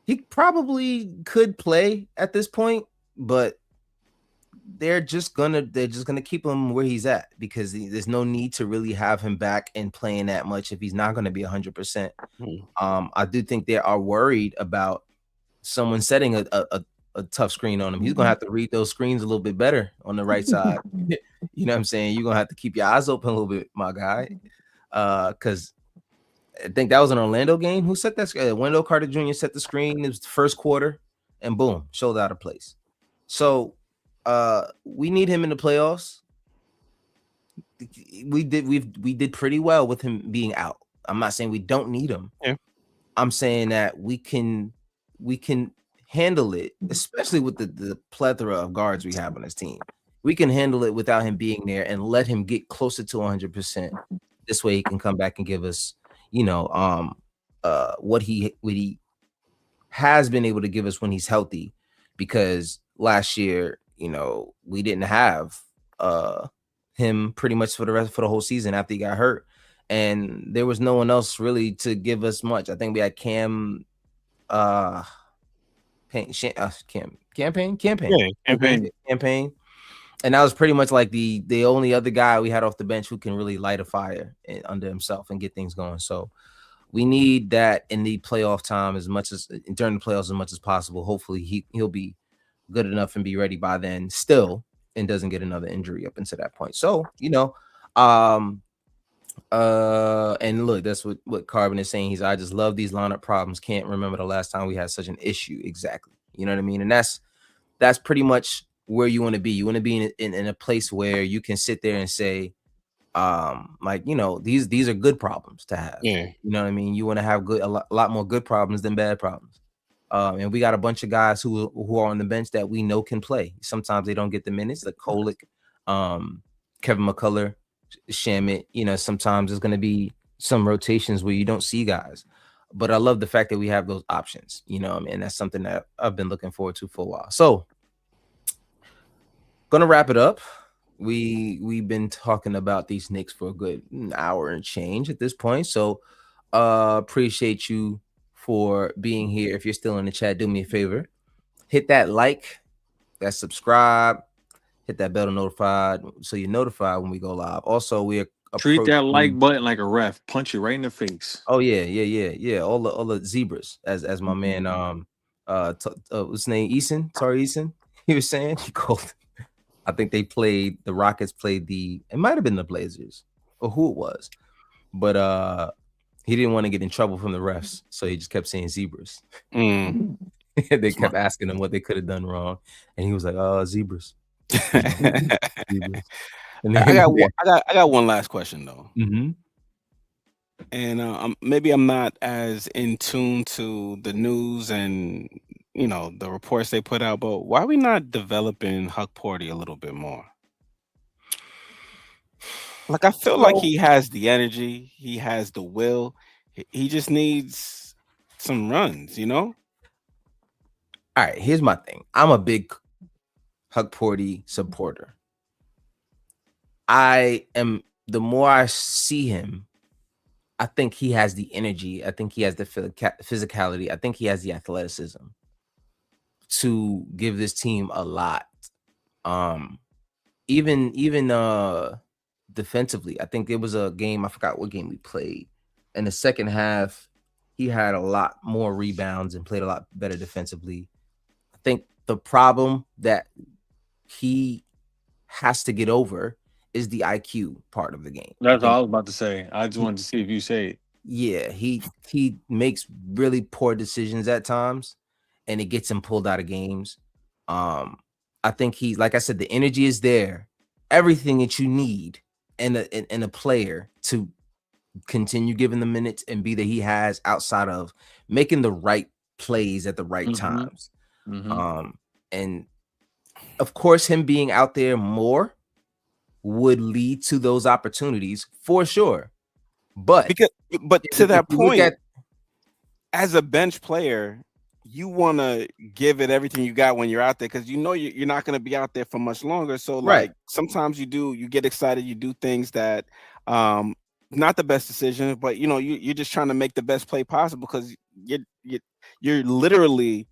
he probably could play at this point, but they're just gonna keep him where he's at because there's no need to really have him back and playing that much if he's not going to be 100%. I do think they are worried about someone setting a tough screen on him. He's gonna have to read those screens a little bit better on the right side. You know what I'm saying? You're gonna have to keep your eyes open a little bit, my guy. Because I think that was an Orlando game. Who set that screen? Wendell Carter Jr. set the screen. It was the first quarter, and boom, showed out of place. So we need him in the playoffs. We did pretty well with him being out. I'm not saying we don't need him. Yeah. I'm saying that we can handle it, especially with the plethora of guards we have on this team. We can handle it without him being there and let him get closer to 100%. This way he can come back and give us, what he has been able to give us when he's healthy, because last year, we didn't have him pretty much for the whole season after he got hurt, and there was no one else really to give us much. I think we had Campaign, and that was pretty much like the only other guy we had off the bench who can really light a fire under himself and get things going. So we need that in the playoff time during the playoffs as much as possible. Hopefully he'll be good enough and be ready by then still, and doesn't get another injury up until that point. So, and look, that's what Carbon is saying. I just love these lineup problems. Can't remember the last time we had such an issue. Exactly. You know what I mean? And that's pretty much where you want to be. You want to be in a place where you can sit there and say, these are good problems to have. Yeah. You know what I mean? You want to have a lot more good problems than bad problems. And we got a bunch of guys who are on the bench that we know can play. Sometimes they don't get the minutes, like Kolick, Kevin McCullough, Shamit. Sometimes there's going to be some rotations where you don't see guys. But I love the fact that we have those options, and that's something that I've been looking forward to for a while. So, gonna wrap it up. We've been talking about these Knicks for a good hour and change at this point. So, appreciate you for being here. If you're still in the chat, do me a favor, hit that like, that subscribe, hit that bell to notified so you're notified when we go live. Also, we are treat that like button like a ref, punch you right in the face. Oh yeah. All the zebras, as my man what's his name, Tari Eason, he was saying. He called. I think the Rockets played it might have been the Blazers or who it was, but he didn't want to get in trouble from the refs, so he just kept saying zebras. They kept asking him what they could have done wrong, and he was like, "Oh, zebras." Zebras. I got one last question though, and maybe I'm not as in tune to the news and the reports they put out, but why are we not developing Huck Porty a little bit more? Like, I feel like he has the energy, he has the will. He just needs some runs, All right, here's my thing. I'm a big Huck Porty supporter. The more I see him, I think he has the energy. I think he has the physicality. I think he has the athleticism to give this team a lot. Even defensively, I think there was a game, I forgot what game we played. In the second half, he had a lot more rebounds and played a lot better defensively. I think the problem that he has to get over is the IQ part of the game. That's what I was about to say. I just wanted to see if you say it. Yeah, he makes really poor decisions at times, and it gets him pulled out of games. I think like I said, the energy is there, everything that you need in a player to continue giving the minutes and be that he has outside of making the right plays at the right times. And of course, him being out there more would lead to those opportunities for sure. But to that point, as a bench player, you want to give it everything you got when you're out there, because you're not going to be out there for much longer. So like sometimes you get excited, you do things that Not the best decision, but you're just trying to make the best play possible because you're literally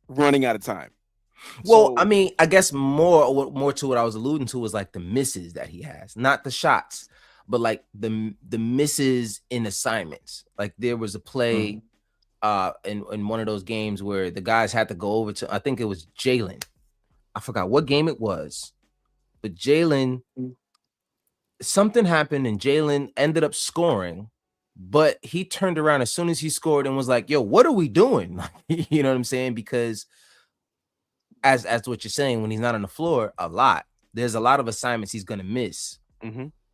running out of time. Well, I mean, I guess more to what I was alluding to was like the misses that he has, not the shots, but like the misses in assignments. Like there was a play in one of those games where the guys had to go over to, I think it was Jalen. I forgot what game it was, but Jalen, something happened and Jalen ended up scoring, but he turned around as soon as he scored and was like, yo, what are we doing? You know what I'm saying? Because as what you're saying, when he's not on the floor there's a lot of assignments he's going to miss.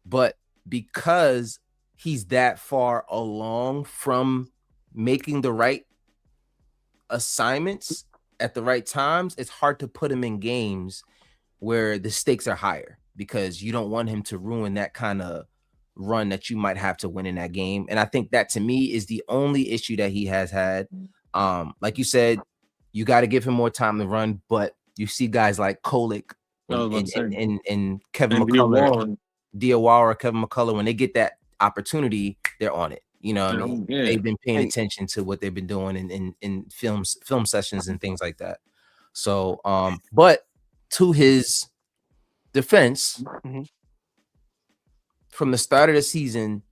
But because he's that far along from making the right assignments at the right times, it's hard to put him in games where the stakes are higher because you don't want him to ruin that kind of run that you might have to win in that game. And I think that to me is the only issue that he has had. Like you said, you got to give him more time to run, but you see guys like Kolek and Kevin McCullough, Diawara, Kevin McCullough, when they get that opportunity, they're on it. You know what I mean? Yeah. They've been paying attention to what they've been doing in film sessions and things like that. So, but to his defense, from the start of the season,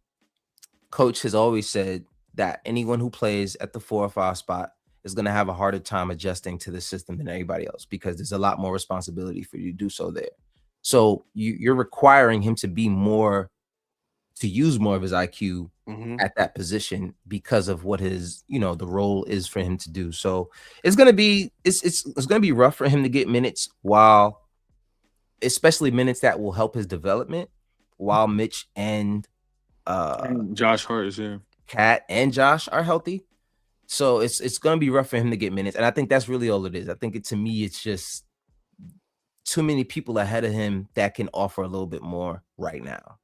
coach has always said that anyone who plays at the 4 or 5 spot is going to have a harder time adjusting to the system than everybody else because there's a lot more responsibility for you to do so there. So you're requiring him to be to use more of his IQ at that position because of what his, the role is for him to do. So it's going to be, it's going to be rough for him to get minutes especially minutes that will help his development while Mitch and Josh Hart is here. Cat and Josh are healthy. So it's going to be rough for him to get minutes. And I think that's really all it is. I think to me, it's just too many people ahead of him that can offer a little bit more right now.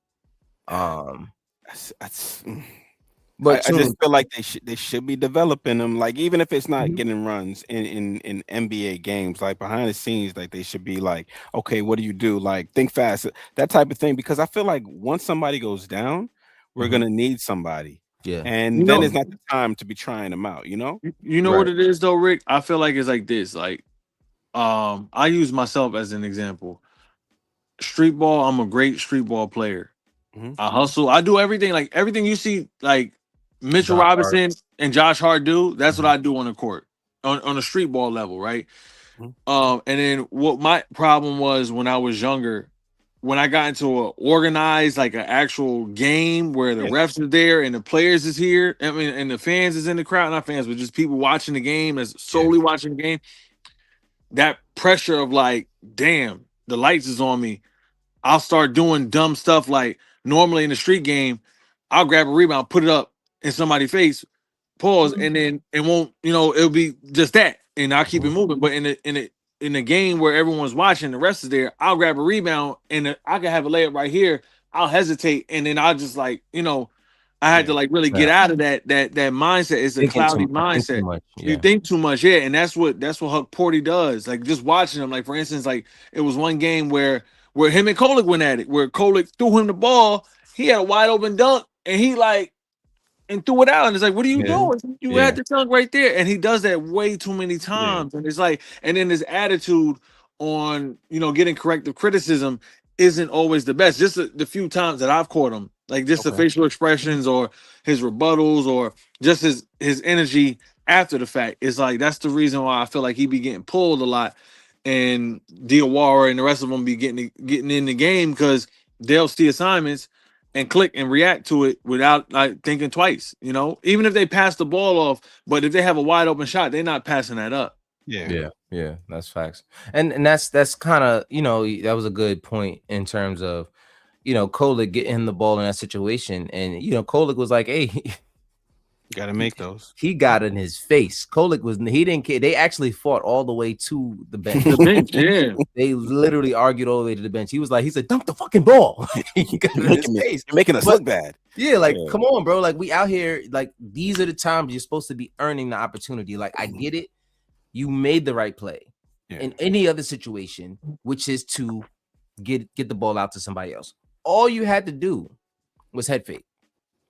But I just feel like they should be developing them. Like even if it's not getting runs in NBA games, like behind the scenes, like they should be like, okay, what do you do? Like think fast, that type of thing. Because I feel like once somebody goes down, we're gonna need somebody. Yeah, and then it's not the time to be trying them out. You know what it is though, Rick. I feel like it's like this. Like, I use myself as an example. Street ball. I'm a great street ball player. I hustle. I do everything. Like everything you see, like Mitchell Robinson and Josh Hart do. That's what I do on the court, on a street ball level, right? And then what my problem was when I was younger, when I got into an organized, like an actual game where the refs are there and the players is here, I mean, and the fans is in the crowd, not fans, but just people watching the game, as solely watching the game. That pressure of like, damn, the lights is on me. I'll start doing dumb stuff like normally in the street game, I'll grab a rebound, put it up in somebody's face, pause, and then it won't, it'll be just that, and I'll keep it moving. But in the game where everyone's watching, the rest is there, I'll grab a rebound and I can have a layup right here. I'll hesitate, and then I'll just like, I had to like really get out of that mindset. It's a cloudy mindset. You think too much, and that's what Huck Porty does. Like just watching him, like for instance, like it was one game where him and Kolek went at it, where Kolek threw him the ball, he had a wide open dunk, and he like and threw it out, and it's like, what are you doing? You had the dunk right there, and he does that way too many times, and it's like, and then his attitude on getting corrective criticism isn't always the best. Just the few times that I've caught him, like just the facial expressions or his rebuttals or just his energy after the fact, is like that's the reason why I feel like he be getting pulled a lot. And Diawara and the rest of them be getting in the game because they'll see assignments and click and react to it without like thinking twice. Even if they pass the ball off, but if they have a wide open shot, they're not passing that up. Yeah, that's facts. And that's kind of that was a good point in terms of Kolek getting the ball in that situation, and Kolek was like, hey. Got to make those. He got in his face. Kolek he didn't care. They actually fought all the way to the bench. They literally argued all the way to the bench. He said, dunk the fucking ball. He got in his face. You're making us look bad. Yeah, like, come on, bro. Like, we out here, like, these are the times you're supposed to be earning the opportunity. Like, I get it. You made the right play in any other situation, which is to get the ball out to somebody else. All you had to do was head fake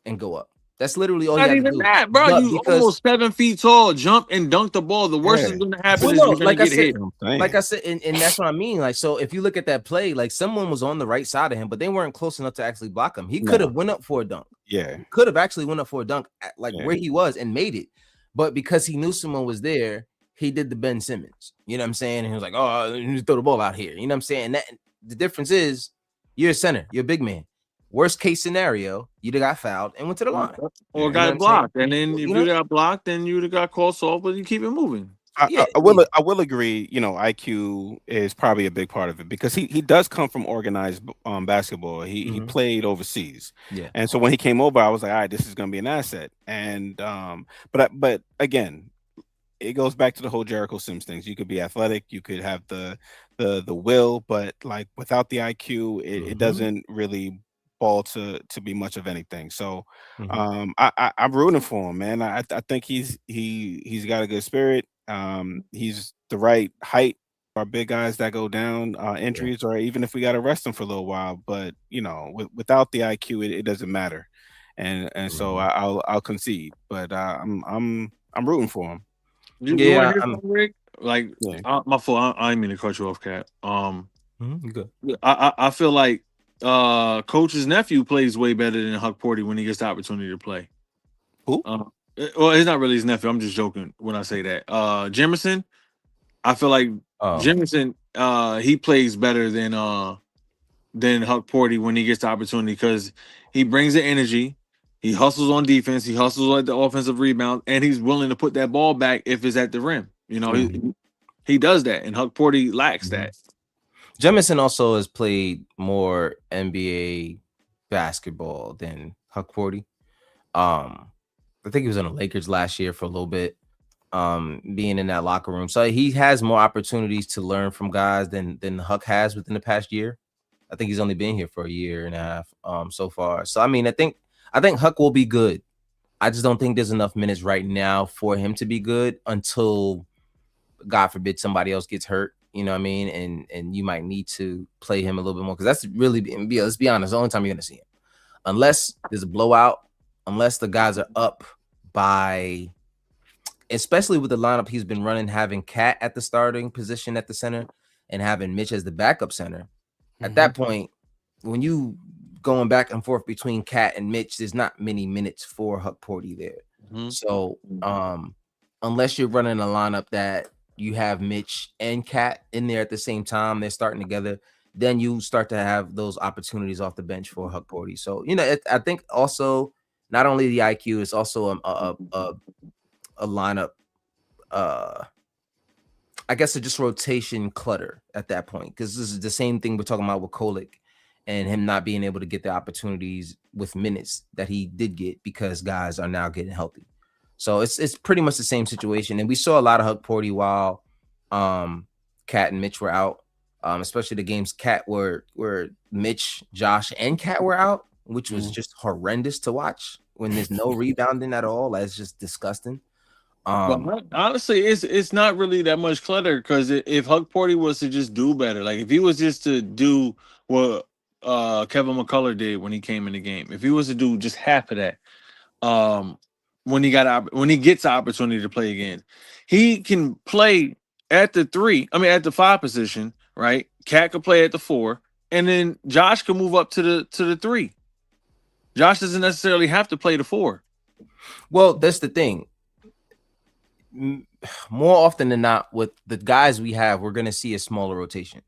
and go up. That's literally all you Not had to even do. that, bro. But You because almost 7 feet tall, jump and dunk the ball. The worst Yeah. is going to happen well, is no, you're going to like I get said, hit. like I said, and that's what I mean. Like, so if you look at that play, like someone was on the right side of him, but they weren't close enough to actually block him. He could have went up for a dunk. Yeah. He could have actually went up for a dunk at, like where he was and made it. But because he knew someone was there, he did the Ben Simmons. You know what I'm saying? And he was like, "Oh, you just throw the ball out here." You know what I'm saying? And that the difference is you're a center, you're a big man. Worst case scenario, you'd have got fouled and went to the line. Or You know got what I'm saying? blocked. And then if You you know? got blocked, then you would have got called soft, but you keep it moving. Yeah, I will agree. You know, IQ is probably a big part of it because he does come from organized basketball. He played overseas, yeah. and so when he came over, I was like, all right, this is going to be an asset. And but again, it goes back to the whole Jericho Sims things. You could be athletic, you could have the will, but like without the IQ, it doesn't really ball to be much of anything. So I'm rooting for him, man. I think he's got a good spirit. He's the right height. Our big guys that go down injuries, or even if we got to rest them for a little while. But you know, without the IQ, it doesn't matter. And so I'll concede. But I'm rooting for him. You want to hear I'm something, Rick? Like, my fault. I didn't mean to cut you off, Cat. you good. I feel like Coach's nephew plays way better than Huck Porty when he gets the opportunity to play. Who? Well, he's not really his nephew. I'm just joking when I say that. Jimerson, I feel like Jimerson, he plays better than Huck Porty when he gets the opportunity because he brings the energy. He hustles on defense. He hustles at the offensive rebound, and he's willing to put that ball back if it's at the rim. You know, he does that, and Huck Porty lacks that. Jemison also has played more NBA basketball than Huck Porty. I think he was on the Lakers last year for a little bit, being in that locker room. So he has more opportunities to learn from guys than Huck has within the past year. I think he's only been here for a year and a half so far. So I mean, I think Huck will be good. I just don't think there's enough minutes right now for him to be good until, God forbid, somebody else gets hurt. You know what I mean? And you might need to play him a little bit more because that's really, let's be honest, the only time you're gonna see him. Unless there's a blowout, unless the guys are up by, especially with the lineup he's been running, having Cat at the starting position at the center and having Mitch as the backup center. At that point, when you going back and forth between Cat and Mitch, there's not many minutes for Huck Porty there. So unless you're running a lineup that you have Mitch and Cat in there at the same time, they're starting together, then you start to have those opportunities off the bench for Huck Porty. So, you know, I think also not only the IQ, it's also a lineup, I guess it's just rotation clutter at that point, because this is the same thing we're talking about with Kolick and him not being able to get the opportunities with minutes that he did get because guys are now getting healthy. So it's pretty much the same situation. And we saw a lot of Huck Porty while Cat and Mitch were out, especially the games Cat where Mitch, Josh, and Cat were out, which was just horrendous to watch when there's no rebounding at all. That's just disgusting. But honestly, it's not really that much clutter because if Huck Porty was to just do better, like if he was just to do what Kevin McCullough did when he came in the game, if he was to do just half of that, when he gets the opportunity to play again, he can play at the 3. I mean, at the 5 position, right? Cat could play at the 4, and then Josh can move up to the 3. Josh doesn't necessarily have to play the 4. Well, that's the thing. More often than not, with the guys we have, we're gonna see a smaller rotation.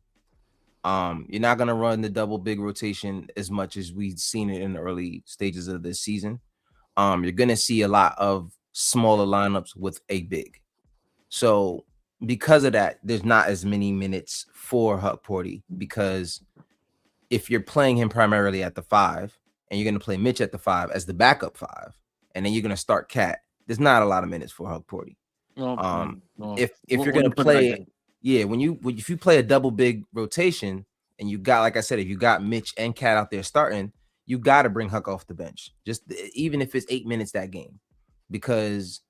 You're not gonna run the double big rotation as much as we've seen it in the early stages of this season. You're gonna see a lot of smaller lineups with a big. So because of that, there's not as many minutes for Huck Porty, because if you're playing him primarily at the 5 and you're gonna play Mitch at the 5 as the backup 5, and then you're gonna start Cat, there's not a lot of minutes for Huck Porty. If you're gonna play, if you play a double big rotation and you got, like I said, if you got Mitch and Cat out there starting, you got to bring Huck off the bench, just even if it's 8 minutes that game, because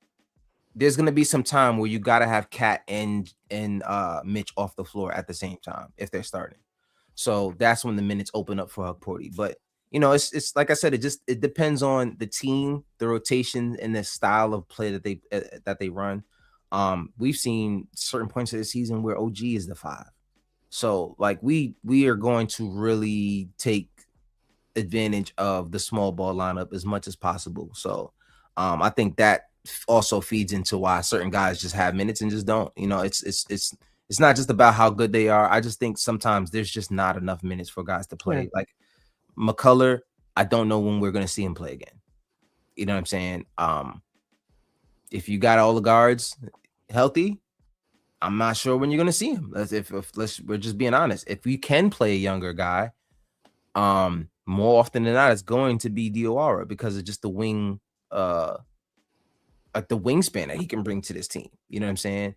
there's gonna be some time where you got to have Cat and Mitch off the floor at the same time if they're starting. So that's when the minutes open up for Huck Porty. But you know, it's like I said, it depends on the team, the rotation, and the style of play that they run. We've seen certain points of the season where OG is the 5. So like we are going to really take advantage of the small ball lineup as much as possible. So I think that also feeds into why certain guys just have minutes and just don't. You know, it's not just about how good they are. I just think sometimes there's just not enough minutes for guys to play. Like McCullough, I don't know when we're going to see him play again. You know what I'm saying? If you got all the guards healthy, I'm not sure when you're going to see him. We're just being honest. If we can play a younger guy, more often than not, it's going to be Diawara because of just the wing, like the wingspan that he can bring to this team. You know what I'm saying?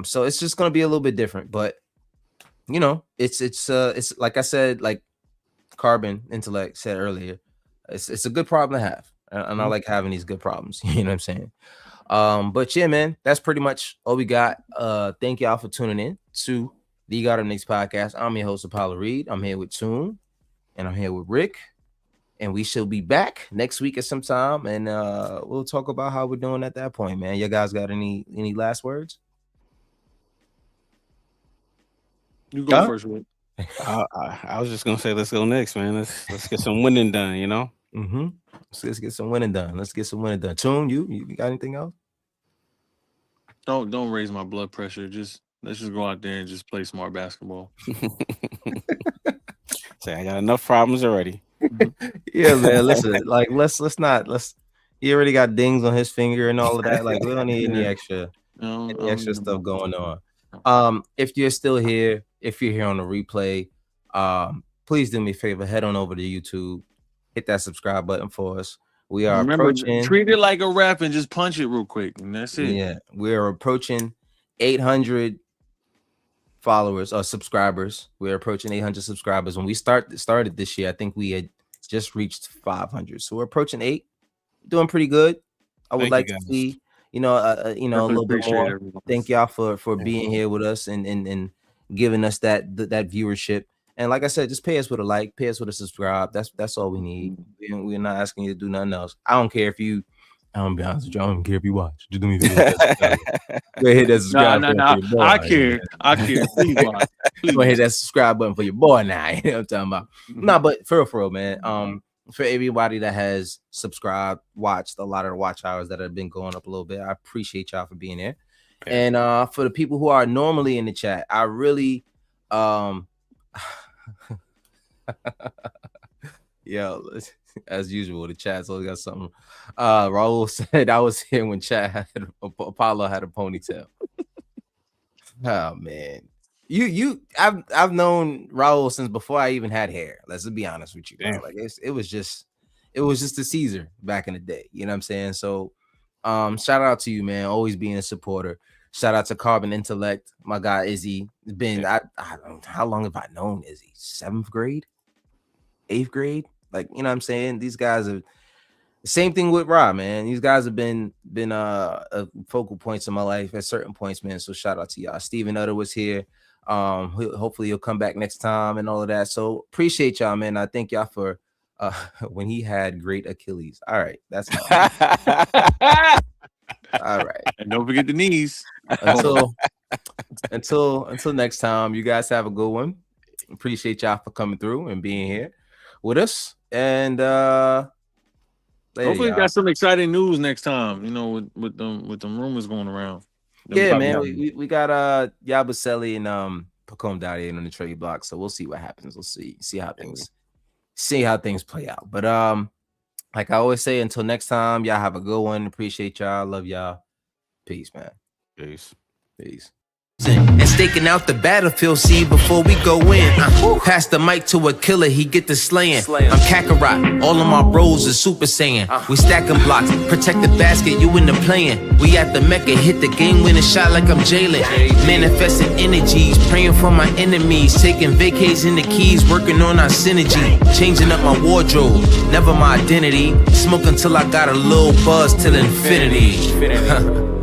So it's just going to be a little bit different, but you know, it's like I said, like Carbon Intellect said earlier, it's a good problem to have, and I like having these good problems. You know what I'm saying? But yeah, man, that's pretty much all we got. Thank y'all for tuning in to the God of Knicks podcast. I'm your host, Apollo Reed. I'm here with Toon, and I'm here with Rick, and we shall be back next week at some time, and we'll talk about how we're doing at that point, man. You guys got any last words? You go first, Rick. I was just gonna say, let's go next, man. Let's get some winning done, you know. Let's get some winning done. Toon, you got anything else? Don't raise my blood pressure. Let's just go out there and just play smart basketball. Say I got enough problems already. Yeah, man. Listen, like let's he already got dings on his finger and all of that. Like we don't need any extra stuff going on. If you're still here, if you're here on the replay, please do me a favor, head on over to YouTube, hit that subscribe button for us. We are approaching, treat it like a ref and just punch it real quick, and that's it. Yeah, we're approaching 800 followers or subscribers. We're approaching 800 subscribers. When we started this year, I think we had just reached 500. So we're approaching 8, doing pretty good. I would like to see, a little bit more. Everyone. Thank y'all for being here with us and giving us that viewership. And like I said, just pay us with a like, pay us with a subscribe. That's all we need. We're not asking you to do nothing else. I don't care if you. I'm gonna be honest with you. I don't care if you watch. Just do me a favor. Go hit that subscribe button. For your boy. I care. Please watch. Go hit that subscribe button for your boy now. You know what I'm talking about? No, but for real, man. For everybody that has subscribed, watched a lot of the watch hours that have been going up a little bit, I appreciate y'all for being there. And for the people who are normally in the chat, I really yo, as usual, the chat's always got something. Raul said I was here when Apollo had a ponytail. Oh man, I've known Raul since before I even had hair. Let's be honest with you, bro. Like it was just a Caesar back in the day. You know what I'm saying? So, shout out to you, man. Always being a supporter. Shout out to Carbon Intellect, my guy Izzy. It's been I don't know, how long have I known Izzy? 7th grade, 8th grade. Like, you know what I'm saying? These guys are the same thing with Rob, man. These guys have been focal points in my life at certain points, man. So shout out to y'all. Steven Utter was here. Hopefully he'll come back next time and all of that. So appreciate y'all, man. I thank y'all for when he had great Achilles. All right, that's all right. And don't forget the knees. Until next time, you guys have a good one. Appreciate y'all for coming through and being here with us. And hopefully we got some exciting news next time, with them rumors going around. Yeah, man. We got Yabusele and Pacome Dadier on the trade block. So we'll see what happens. We'll see how things play out. But like I always say, until next time, y'all have a good one. Appreciate y'all. Love y'all. Peace, man. Peace. And staking out the battlefield, see, before we go in. Pass the mic to a killer, he get the slaying. I'm Kakarot, all of my bros is Super Saiyan. We stacking blocks, protect the basket, you in the playing. We at the Mecca, hit the game winning shot like I'm Jalen. Manifesting energies, praying for my enemies. Taking vacays in the keys, working on our synergy. Changing up my wardrobe, never my identity. Smoke until I got a little buzz till infinity.